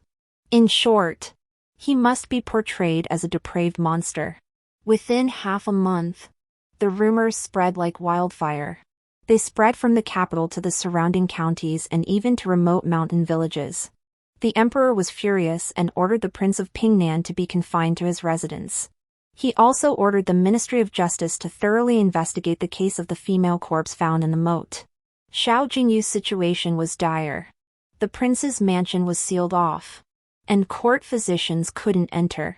Speaker 1: In short, he must be portrayed as a depraved monster. Within half a month, the rumors spread like wildfire. They spread from the capital to the surrounding counties and even to remote mountain villages. The emperor was furious and ordered the Prince of Pingnan to be confined to his residence. He also ordered the Ministry of Justice to thoroughly investigate the case of the female corpse found in the moat. Xiao Jingyu's situation was dire. The prince's mansion was sealed off, and court physicians couldn't enter.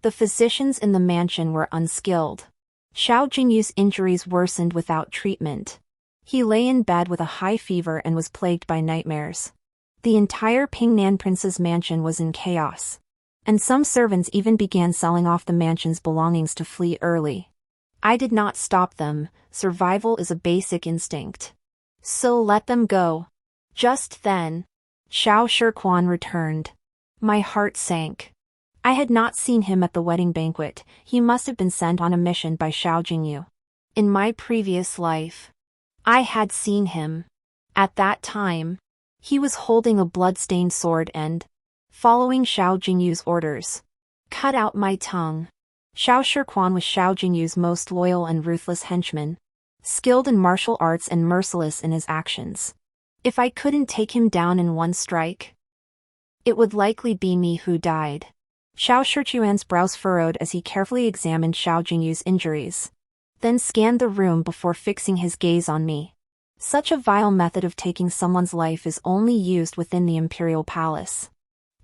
Speaker 1: The physicians in the mansion were unskilled. Xiao Jingyu's injuries worsened without treatment. He lay in bed with a high fever and was plagued by nightmares. The entire Pingnan prince's mansion was in chaos, and some servants even began selling off the mansion's belongings to flee early. I did not stop them. Survival is a basic instinct. So let them go. Just then, Xiao Shirquan returned. My heart sank. I had not seen him at the wedding banquet. He must have been sent on a mission by Xiao Jingyu. In my previous life, I had seen him. At that time, he was holding a blood-stained sword and, following Xiao Jingyu's orders, cut out my tongue. Xiao Shirquan was Xiao Jingyu's most loyal and ruthless henchman, skilled in martial arts and merciless in his actions. If I couldn't take him down in one strike, it would likely be me who died. Xiao Shichuan's brows furrowed as he carefully examined Xiao Jingyu's injuries, then scanned the room before fixing his gaze on me. Such a vile method of taking someone's life is only used within the imperial palace.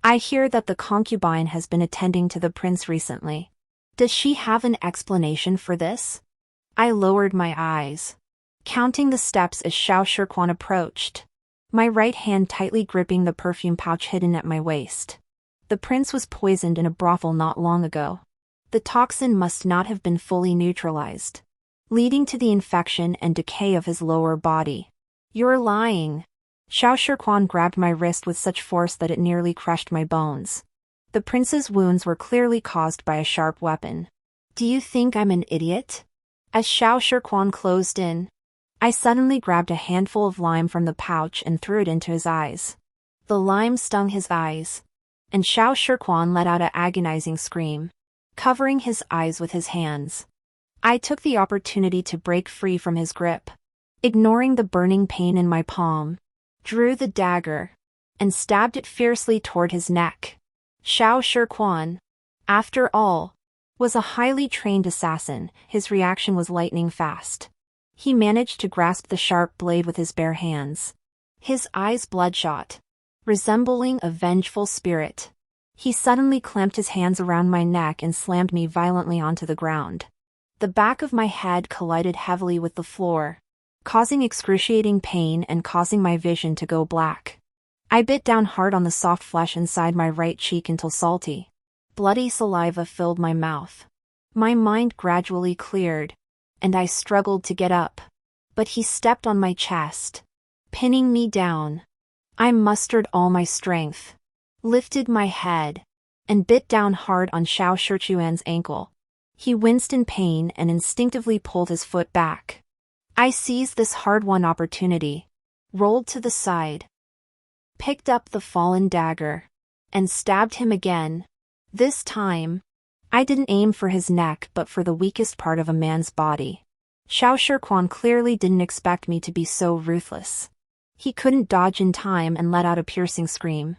Speaker 1: I hear that the concubine has been attending to the prince recently. Does she have an explanation for this? I lowered my eyes, counting the steps as Xiao Shirquan approached, my right hand tightly gripping the perfume pouch hidden at my waist. The prince was poisoned in a brothel not long ago. The toxin must not have been fully neutralized, leading to the infection and decay of his lower body. You're lying. Xiao Shirquan grabbed my wrist with such force that it nearly crushed my bones. The prince's wounds were clearly caused by a sharp weapon. Do you think I'm an idiot? As Xiao Shirquan closed in, I suddenly grabbed a handful of lime from the pouch and threw it into his eyes. The lime stung his eyes, and Xiao Shirquan let out an agonizing scream, covering his eyes with his hands. I took the opportunity to break free from his grip. Ignoring the burning pain in my palm, drew the dagger, and stabbed it fiercely toward his neck. Xiao Shirquan, after all, was a highly trained assassin. His reaction was lightning fast. He managed to grasp the sharp blade with his bare hands, his eyes bloodshot, resembling a vengeful spirit. He suddenly clamped his hands around my neck and slammed me violently onto the ground. The back of my head collided heavily with the floor, causing excruciating pain and causing my vision to go black. I bit down hard on the soft flesh inside my right cheek until salty, Bloody saliva filled my mouth. My mind gradually cleared, and I struggled to get up. But he stepped on my chest, pinning me down. I mustered all my strength, lifted my head, and bit down hard on Xiao Shichuan's ankle. He winced in pain and instinctively pulled his foot back. I seized this hard-won opportunity, rolled to the side, picked up the fallen dagger, and stabbed him again. This time, I didn't aim for his neck but for the weakest part of a man's body. Xiao Shichuan clearly didn't expect me to be so ruthless. He couldn't dodge in time and let out a piercing scream.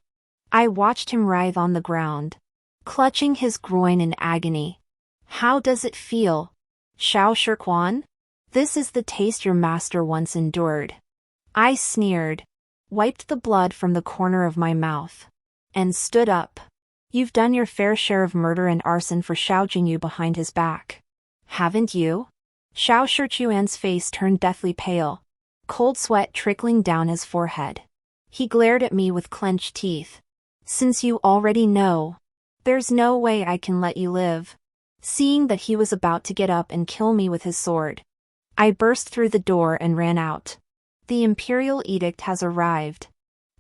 Speaker 1: I watched him writhe on the ground, clutching his groin in agony. How does it feel, Xiao Shichuan? This is the taste your master once endured. I sneered, wiped the blood from the corner of my mouth, and stood up. You've done your fair share of murder and arson for Xiao Jingyu behind his back, haven't you? Xiao Shichuan's face turned deathly pale, cold sweat trickling down his forehead. He glared at me with clenched teeth. Since you already know, there's no way I can let you live. Seeing that he was about to get up and kill me with his sword, I burst through the door and ran out. The imperial edict has arrived.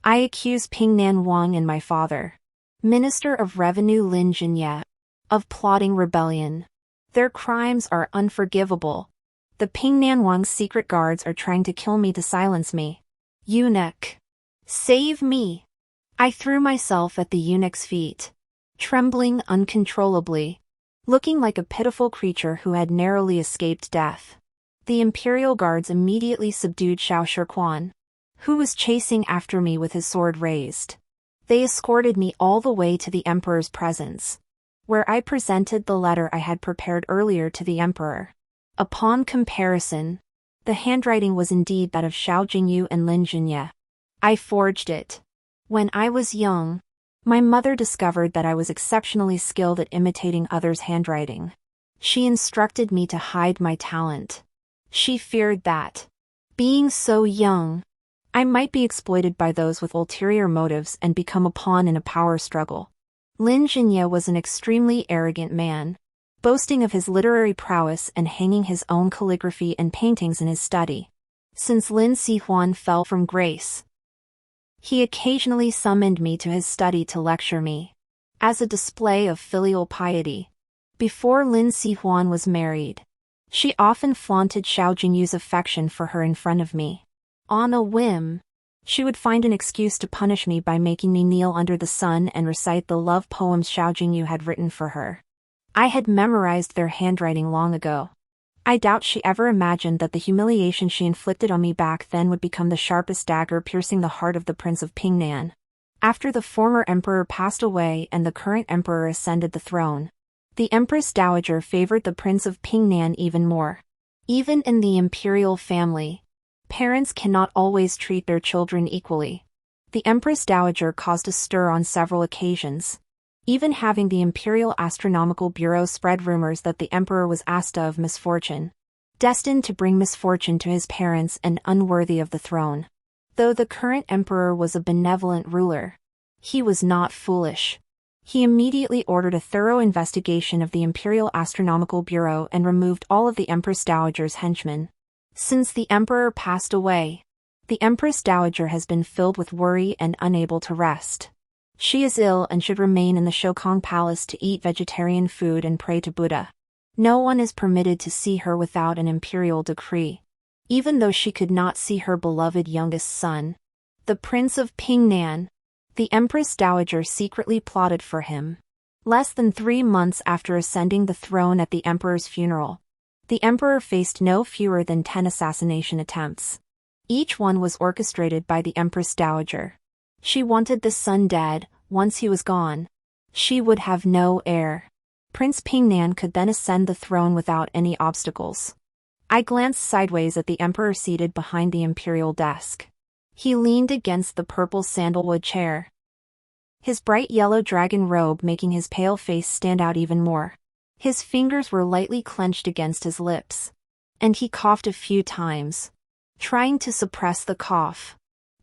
Speaker 1: I accuse Pingnan Wang and my father, Minister of Revenue Lin Jinye, of plotting rebellion. Their crimes are unforgivable. The Pingnan Wang's secret guards are trying to kill me to silence me. Eunuch, save me! I threw myself at the eunuch's feet, trembling uncontrollably, looking like a pitiful creature who had narrowly escaped death. The imperial guards immediately subdued Xiao Shichuan, who was chasing after me with his sword raised. They escorted me all the way to the emperor's presence, where I presented the letter I had prepared earlier to the emperor. Upon comparison, the handwriting was indeed that of Xiao Jingyu and Lin Jinye. I forged it. When I was young, my mother discovered that I was exceptionally skilled at imitating others' handwriting. She instructed me to hide my talent. She feared that, being so young, I might be exploited by those with ulterior motives and become a pawn in a power struggle. Lin Jinye was an extremely arrogant man, boasting of his literary prowess and hanging his own calligraphy and paintings in his study. Since Lin Sihuan fell from grace, he occasionally summoned me to his study to lecture me, as a display of filial piety. Before Lin Sihuan was married, she often flaunted Xiao Jingyu's affection for her in front of me. On a whim, she would find an excuse to punish me by making me kneel under the sun and recite the love poems Xiao Jingyu had written for her. I had memorized their handwriting long ago. I doubt she ever imagined that the humiliation she inflicted on me back then would become the sharpest dagger piercing the heart of the Prince of Pingnan. After the former emperor passed away and the current emperor ascended the throne, the Empress Dowager favored the Prince of Pingnan even more. Even in the imperial family, parents cannot always treat their children equally. The Empress Dowager caused a stir on several occasions, even having the Imperial Astronomical Bureau spread rumors that the emperor was Asta of misfortune, destined to bring misfortune to his parents and unworthy of the throne. Though the current emperor was a benevolent ruler, he was not foolish. He immediately ordered a thorough investigation of the Imperial Astronomical Bureau and removed all of the Empress Dowager's henchmen. Since the emperor passed away, the Empress Dowager has been filled with worry and unable to rest. She is ill and should remain in the Shokong Palace to eat vegetarian food and pray to Buddha. No one is permitted to see her without an imperial decree, even though she could not see her beloved youngest son, the Prince of Pingnan. The Empress Dowager secretly plotted for him. Less than 3 months after ascending the throne at the emperor's funeral, the emperor faced no fewer than 10 assassination attempts. Each one was orchestrated by the Empress Dowager. She wanted the son dead. Once he was gone, she would have no heir. Prince Pingnan could then ascend the throne without any obstacles. I glanced sideways at the emperor seated behind the imperial desk. He leaned against the purple sandalwood chair, his bright yellow dragon robe making his pale face stand out even more. His fingers were lightly clenched against his lips, and he coughed a few times, trying to suppress the cough.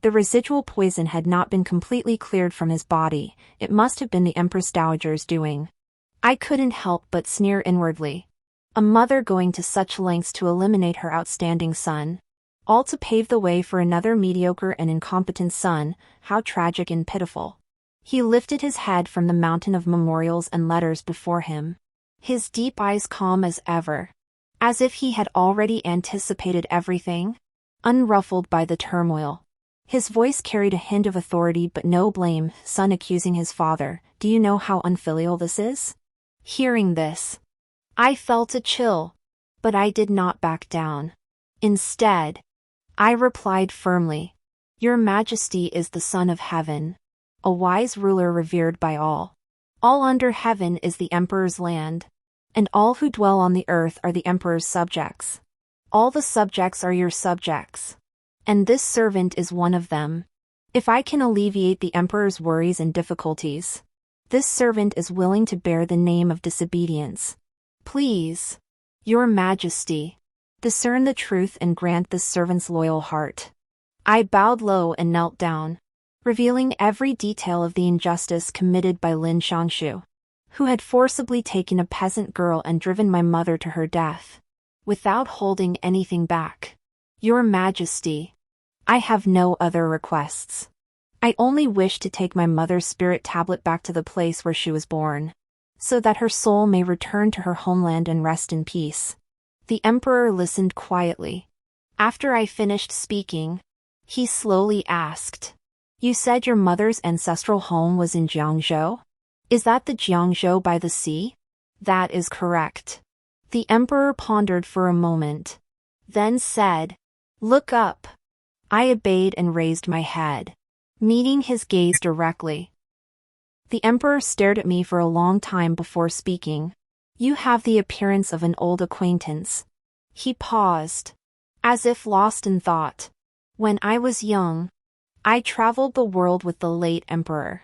Speaker 1: The residual poison had not been completely cleared from his body. It must have been the Empress Dowager's doing. I couldn't help but sneer inwardly. A mother going to such lengths to eliminate her outstanding son. All to pave the way for another mediocre and incompetent son, how tragic and pitiful. He lifted his head from the mountain of memorials and letters before him. His deep eyes calm as ever. As if he had already anticipated everything. Unruffled by the turmoil. His voice carried a hint of authority but no blame, son accusing his father. Do you know how unfilial this is? Hearing this, I felt a chill. But I did not back down. Instead, I replied firmly. Your Majesty is the Son of Heaven. A wise ruler revered by all. All under heaven is the Emperor's land. And all who dwell on the earth are the Emperor's subjects. All the subjects are your subjects. And this servant is one of them. If I can alleviate the Emperor's worries and difficulties, this servant is willing to bear the name of disobedience. Please, Your Majesty, discern the truth and grant this servant's loyal heart. I bowed low and knelt down, revealing every detail of the injustice committed by Lin Xiangshu, who had forcibly taken a peasant girl and driven my mother to her death, without holding anything back. Your Majesty, I have no other requests. I only wish to take my mother's spirit tablet back to the place where she was born, so that her soul may return to her homeland and rest in peace. The Emperor listened quietly. After I finished speaking, he slowly asked, You said your mother's ancestral home was in Jiangzhou? Is that the Jiangzhou by the sea? That is correct. The Emperor pondered for a moment, then said, Look up. I obeyed and raised my head, meeting his gaze directly. The Emperor stared at me for a long time before speaking. You have the appearance of an old acquaintance. He paused, as if lost in thought. When I was young, I traveled the world with the late Emperor.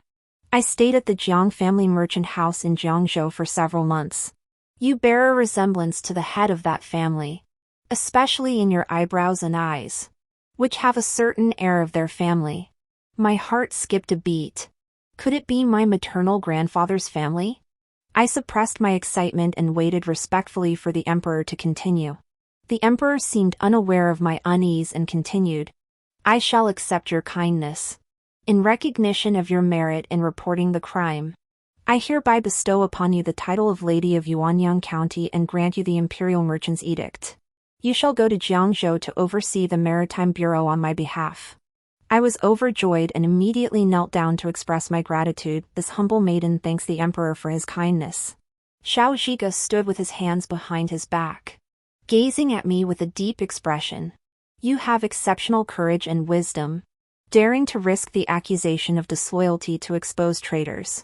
Speaker 1: I stayed at the Jiang family merchant house in Jiangzhou for several months. You bear a resemblance to the head of that family, especially in your eyebrows and eyes, which have a certain air of their family. My heart skipped a beat. Could it be my maternal grandfather's family? I suppressed my excitement and waited respectfully for the Emperor to continue. The Emperor seemed unaware of my unease and continued, I shall accept your kindness. In recognition of your merit in reporting the crime, I hereby bestow upon you the title of Lady of Yuanyang County and grant you the Imperial Merchant's Edict. You shall go to Jiangzhou to oversee the Maritime Bureau on my behalf. I was overjoyed and immediately knelt down to express my gratitude. This humble maiden thanks the Emperor for his kindness. Xiao Zhiga stood with his hands behind his back, gazing at me with a deep expression. You have exceptional courage and wisdom, daring to risk the accusation of disloyalty to expose traitors.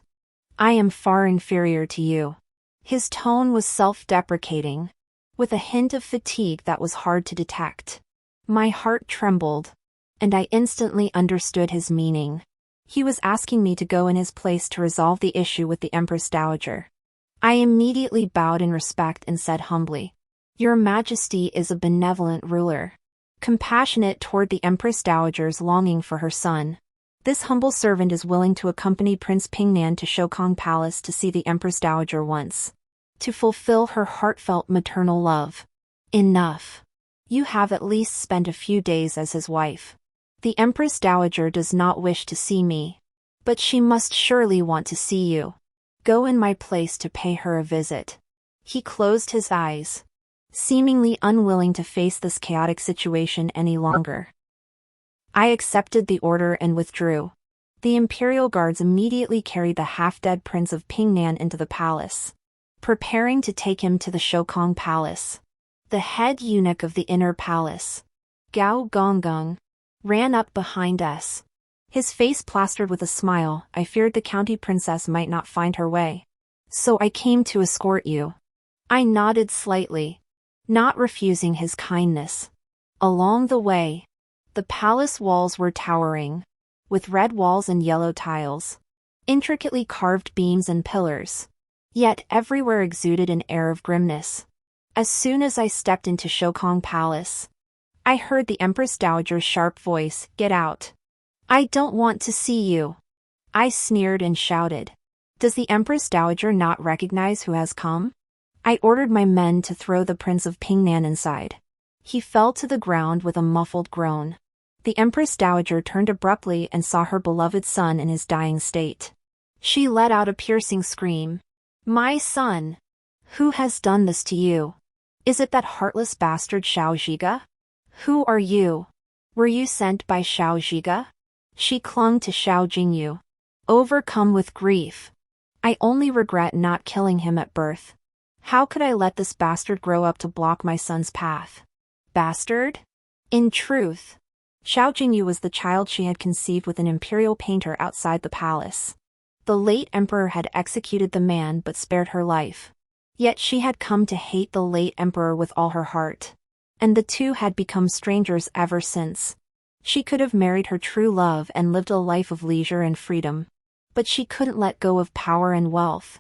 Speaker 1: I am far inferior to you. His tone was self-deprecating, with a hint of fatigue that was hard to detect. My heart trembled, and I instantly understood his meaning. He was asking me to go in his place to resolve the issue with the Empress Dowager. I immediately bowed in respect and said humbly, Your Majesty is a benevolent ruler, compassionate toward the Empress Dowager's longing for her son. This humble servant is willing to accompany Prince Pingnan to Shokong Palace to see the Empress Dowager once, to fulfill her heartfelt maternal love. Enough. You have at least spent a few days as his wife. The Empress Dowager does not wish to see me, but she must surely want to see you. Go in my place to pay her a visit. He closed his eyes, seemingly unwilling to face this chaotic situation any longer. I accepted the order and withdrew. The Imperial Guards immediately carried the half-dead Prince of Pingnan into the palace, preparing to take him to the Shokong Palace. The head eunuch of the inner palace, Gao Gonggung, ran up behind us. His face plastered with a smile. I feared the county princess might not find her way, so I came to escort you. I nodded slightly, not refusing his kindness. Along the way, the palace walls were towering, with red walls and yellow tiles, intricately carved beams and pillars. Yet everywhere exuded an air of grimness. As soon as I stepped into Shokong Palace, I heard the Empress Dowager's sharp voice, Get out. I don't want to see you. I sneered and shouted, Does the Empress Dowager not recognize who has come? I ordered my men to throw the Prince of Pingnan inside. He fell to the ground with a muffled groan. The Empress Dowager turned abruptly and saw her beloved son in his dying state. She let out a piercing scream. My son! Who has done this to you? Is it that heartless bastard Xiao Zhiga? Who are you? Were you sent by Xiao Zhiga? She clung to Xiao Jingyu, overcome with grief. I only regret not killing him at birth. How could I let this bastard grow up to block my son's path? Bastard? In truth, Xiao Jingyu was the child she had conceived with an imperial painter outside the palace. The late emperor had executed the man but spared her life. Yet she had come to hate the late emperor with all her heart. And the two had become strangers ever since. She could have married her true love and lived a life of leisure and freedom. But she couldn't let go of power and wealth.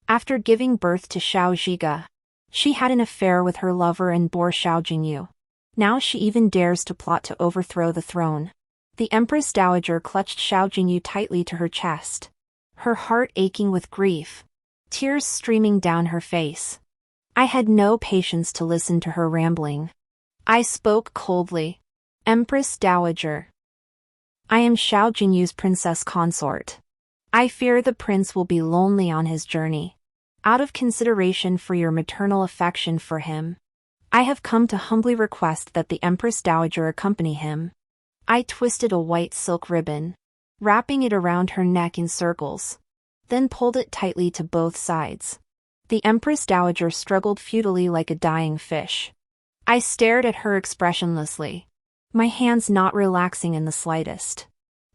Speaker 1: After giving birth to Xiao Zhiga, she had an affair with her lover and bore Xiao Jingyu. Now she even dares to plot to overthrow the throne. The Empress Dowager clutched Xiao Jingyu tightly to her chest, her heart aching with grief, tears streaming down her face. I had no patience to listen to her rambling. I spoke coldly. Empress Dowager, I am Xiao Jingyu's princess consort. I fear the prince will be lonely on his journey. Out of consideration for your maternal affection for him, I have come to humbly request that the Empress Dowager accompany him. I twisted a white silk ribbon, wrapping it around her neck in circles, then pulled it tightly to both sides. The Empress Dowager struggled futilely like a dying fish. I stared at her expressionlessly, my hands not relaxing in the slightest.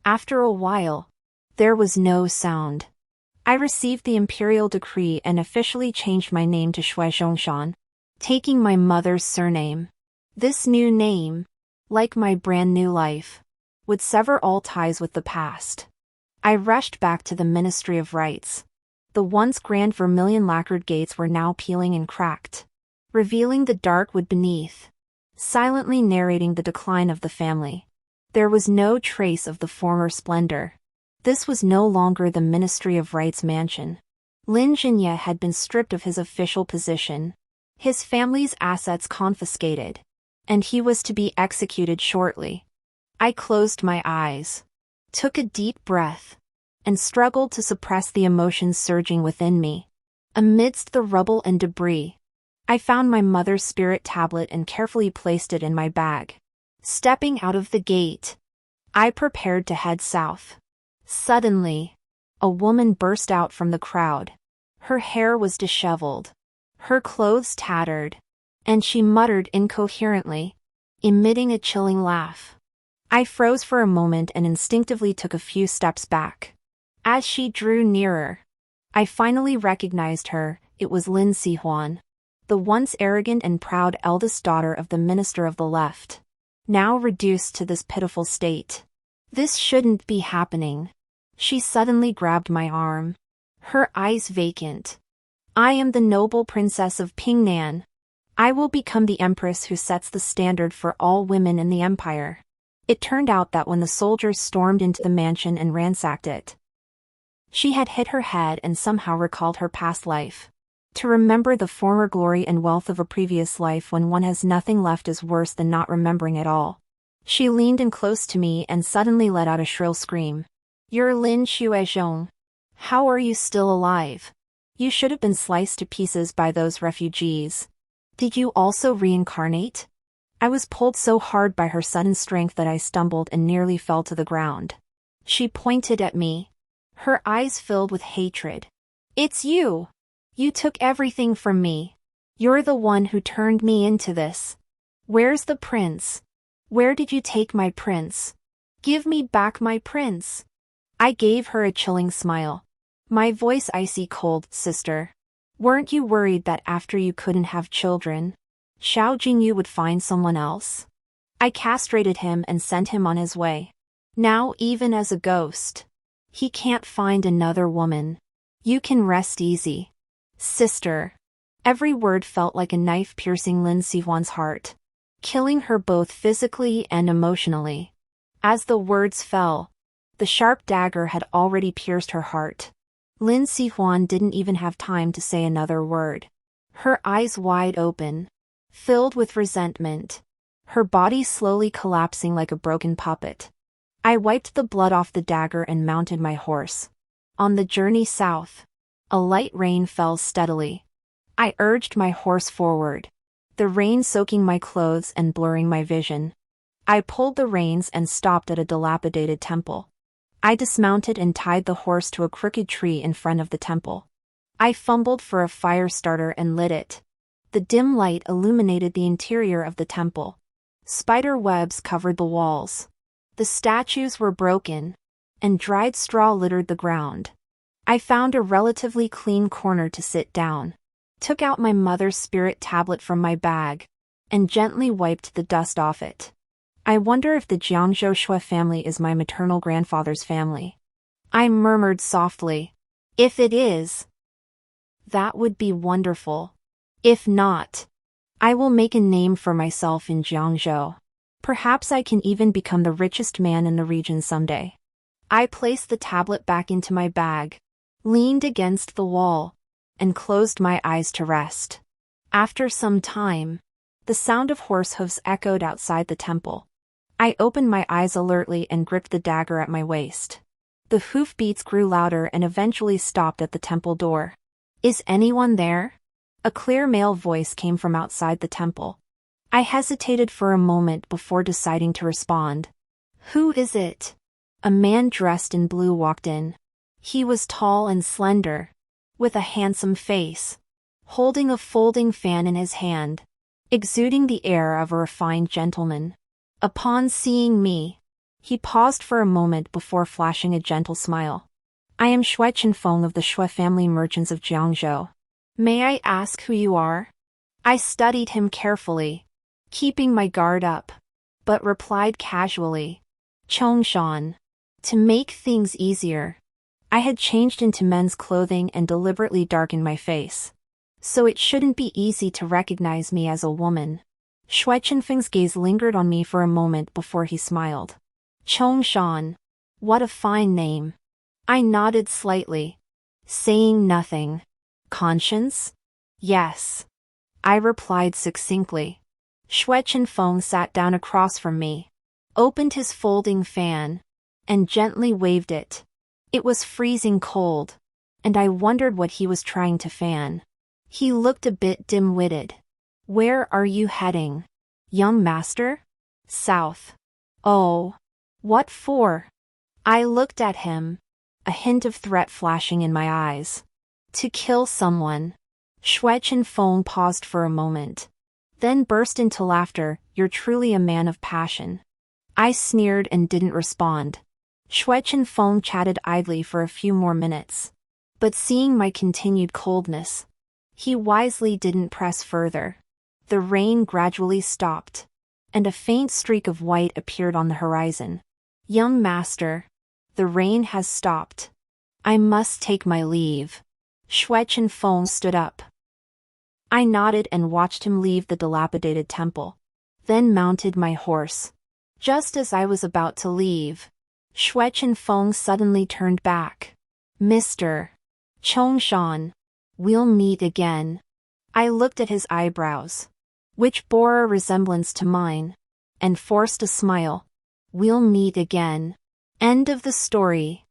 Speaker 1: After a while, there was no sound. I received the imperial decree and officially changed my name to Shuangwen, taking my mother's surname. This new name, like my brand new life, would sever all ties with the past. I rushed back to the Ministry of Rites. The once grand vermilion lacquered gates were now peeling and cracked, revealing the dark wood beneath, silently narrating the decline of the family. There was no trace of the former splendor. This was no longer the Ministry of Rites mansion. Lin Jinye had been stripped of his official position, his family's assets confiscated, and he was to be executed shortly. I closed my eyes, took a deep breath, and struggled to suppress the emotions surging within me. Amidst the rubble and debris, I found my mother's spirit tablet and carefully placed it in my bag. Stepping out of the gate, I prepared to head south. Suddenly, a woman burst out from the crowd. Her hair was disheveled, her clothes tattered, and she muttered incoherently, emitting a chilling laugh. I froze for a moment and instinctively took a few steps back. As she drew nearer, I finally recognized her. It was Lin Sihuan, the once arrogant and proud eldest daughter of the Minister of the Left, now reduced to this pitiful state. This shouldn't be happening. She suddenly grabbed my arm, her eyes vacant. I am the noble princess of Pingnan. I will become the empress who sets the standard for all women in the empire. It turned out that when the soldiers stormed into the mansion and ransacked it, she had hit her head and somehow recalled her past life. To remember the former glory and wealth of a previous life when one has nothing left is worse than not remembering it all. She leaned in close to me and suddenly let out a shrill scream. You're Lin Shuizhong. How are you still alive? You should have been sliced to pieces by those refugees. Did you also reincarnate? I was pulled so hard by her sudden strength that I stumbled and nearly fell to the ground. She pointed at me, her eyes filled with hatred. It's you! You took everything from me. You're the one who turned me into this. Where's the prince? Where did you take my prince? Give me back my prince. I gave her a chilling smile, my voice icy cold. Sister, weren't you worried that after you couldn't have children, Xiao Jingyu would find someone else? I castrated him and sent him on his way. Now even as a ghost, he can't find another woman. You can rest easy. Sister. Every word felt like a knife piercing Lin Sihuan's heart, killing her both physically and emotionally. As the words fell, the sharp dagger had already pierced her heart. Lin Sihuan didn't even have time to say another word. Her eyes wide open, filled with resentment, her body slowly collapsing like a broken puppet. I wiped the blood off the dagger and mounted my horse. On the journey south, a light rain fell steadily. I urged my horse forward, the rain soaking my clothes and blurring my vision. I pulled the reins and stopped at a dilapidated temple. I dismounted and tied the horse to a crooked tree in front of the temple. I fumbled for a fire starter and lit it. The dim light illuminated the interior of the temple. Spider webs covered the walls. The statues were broken, and dried straw littered the ground. I found a relatively clean corner to sit down, took out my mother's spirit tablet from my bag, and gently wiped the dust off it. I wonder if the Jiangzhou Shui family is my maternal grandfather's family. I murmured softly. If it is, that would be wonderful. If not, I will make a name for myself in Jiangzhou. Perhaps I can even become the richest man in the region someday. I placed the tablet back into my bag, leaned against the wall, and closed my eyes to rest. After some time, the sound of horse hooves echoed outside the temple. I opened my eyes alertly and gripped the dagger at my waist. The hoof beats grew louder and eventually stopped at the temple door. Is anyone there? A clear male voice came from outside the temple. I hesitated for a moment before deciding to respond. Who is it? A man dressed in blue walked in. He was tall and slender, with a handsome face, holding a folding fan in his hand, exuding the air of a refined gentleman. Upon seeing me, he paused for a moment before flashing a gentle smile. I am Shui Chenfeng of the Shui family merchants of Jiangzhou. May I ask who you are? I studied him carefully, keeping my guard up, but replied casually. Chongshan. To make things easier, I had changed into men's clothing and deliberately darkened my face, so it shouldn't be easy to recognize me as a woman. Shui Chenfeng's gaze lingered on me for a moment before he smiled. Chongshan. What a fine name. I nodded slightly, saying nothing. Conscience? Yes, I replied succinctly. Shui Chenfeng sat down across from me, opened his folding fan, and gently waved it. It was freezing cold, and I wondered what he was trying to fan. He looked a bit dim-witted. Where are you heading, young master? South. Oh. What for? I looked at him, a hint of threat flashing in my eyes. To kill someone. Shui Chenfeng paused for a moment, then burst into laughter. You're truly a man of passion. I sneered and didn't respond. Shui Chenfeng chatted idly for a few more minutes, but seeing my continued coldness, he wisely didn't press further. The rain gradually stopped, and a faint streak of white appeared on the horizon. Young master, the rain has stopped. I must take my leave. Shui Chenfeng stood up. I nodded and watched him leave the dilapidated temple, then mounted my horse. Just as I was about to leave, Shui Chenfeng suddenly turned back. Mr. Chongshan, we'll meet again. I looked at his eyebrows, which bore a resemblance to mine, and forced a smile. We'll meet again. End of the story.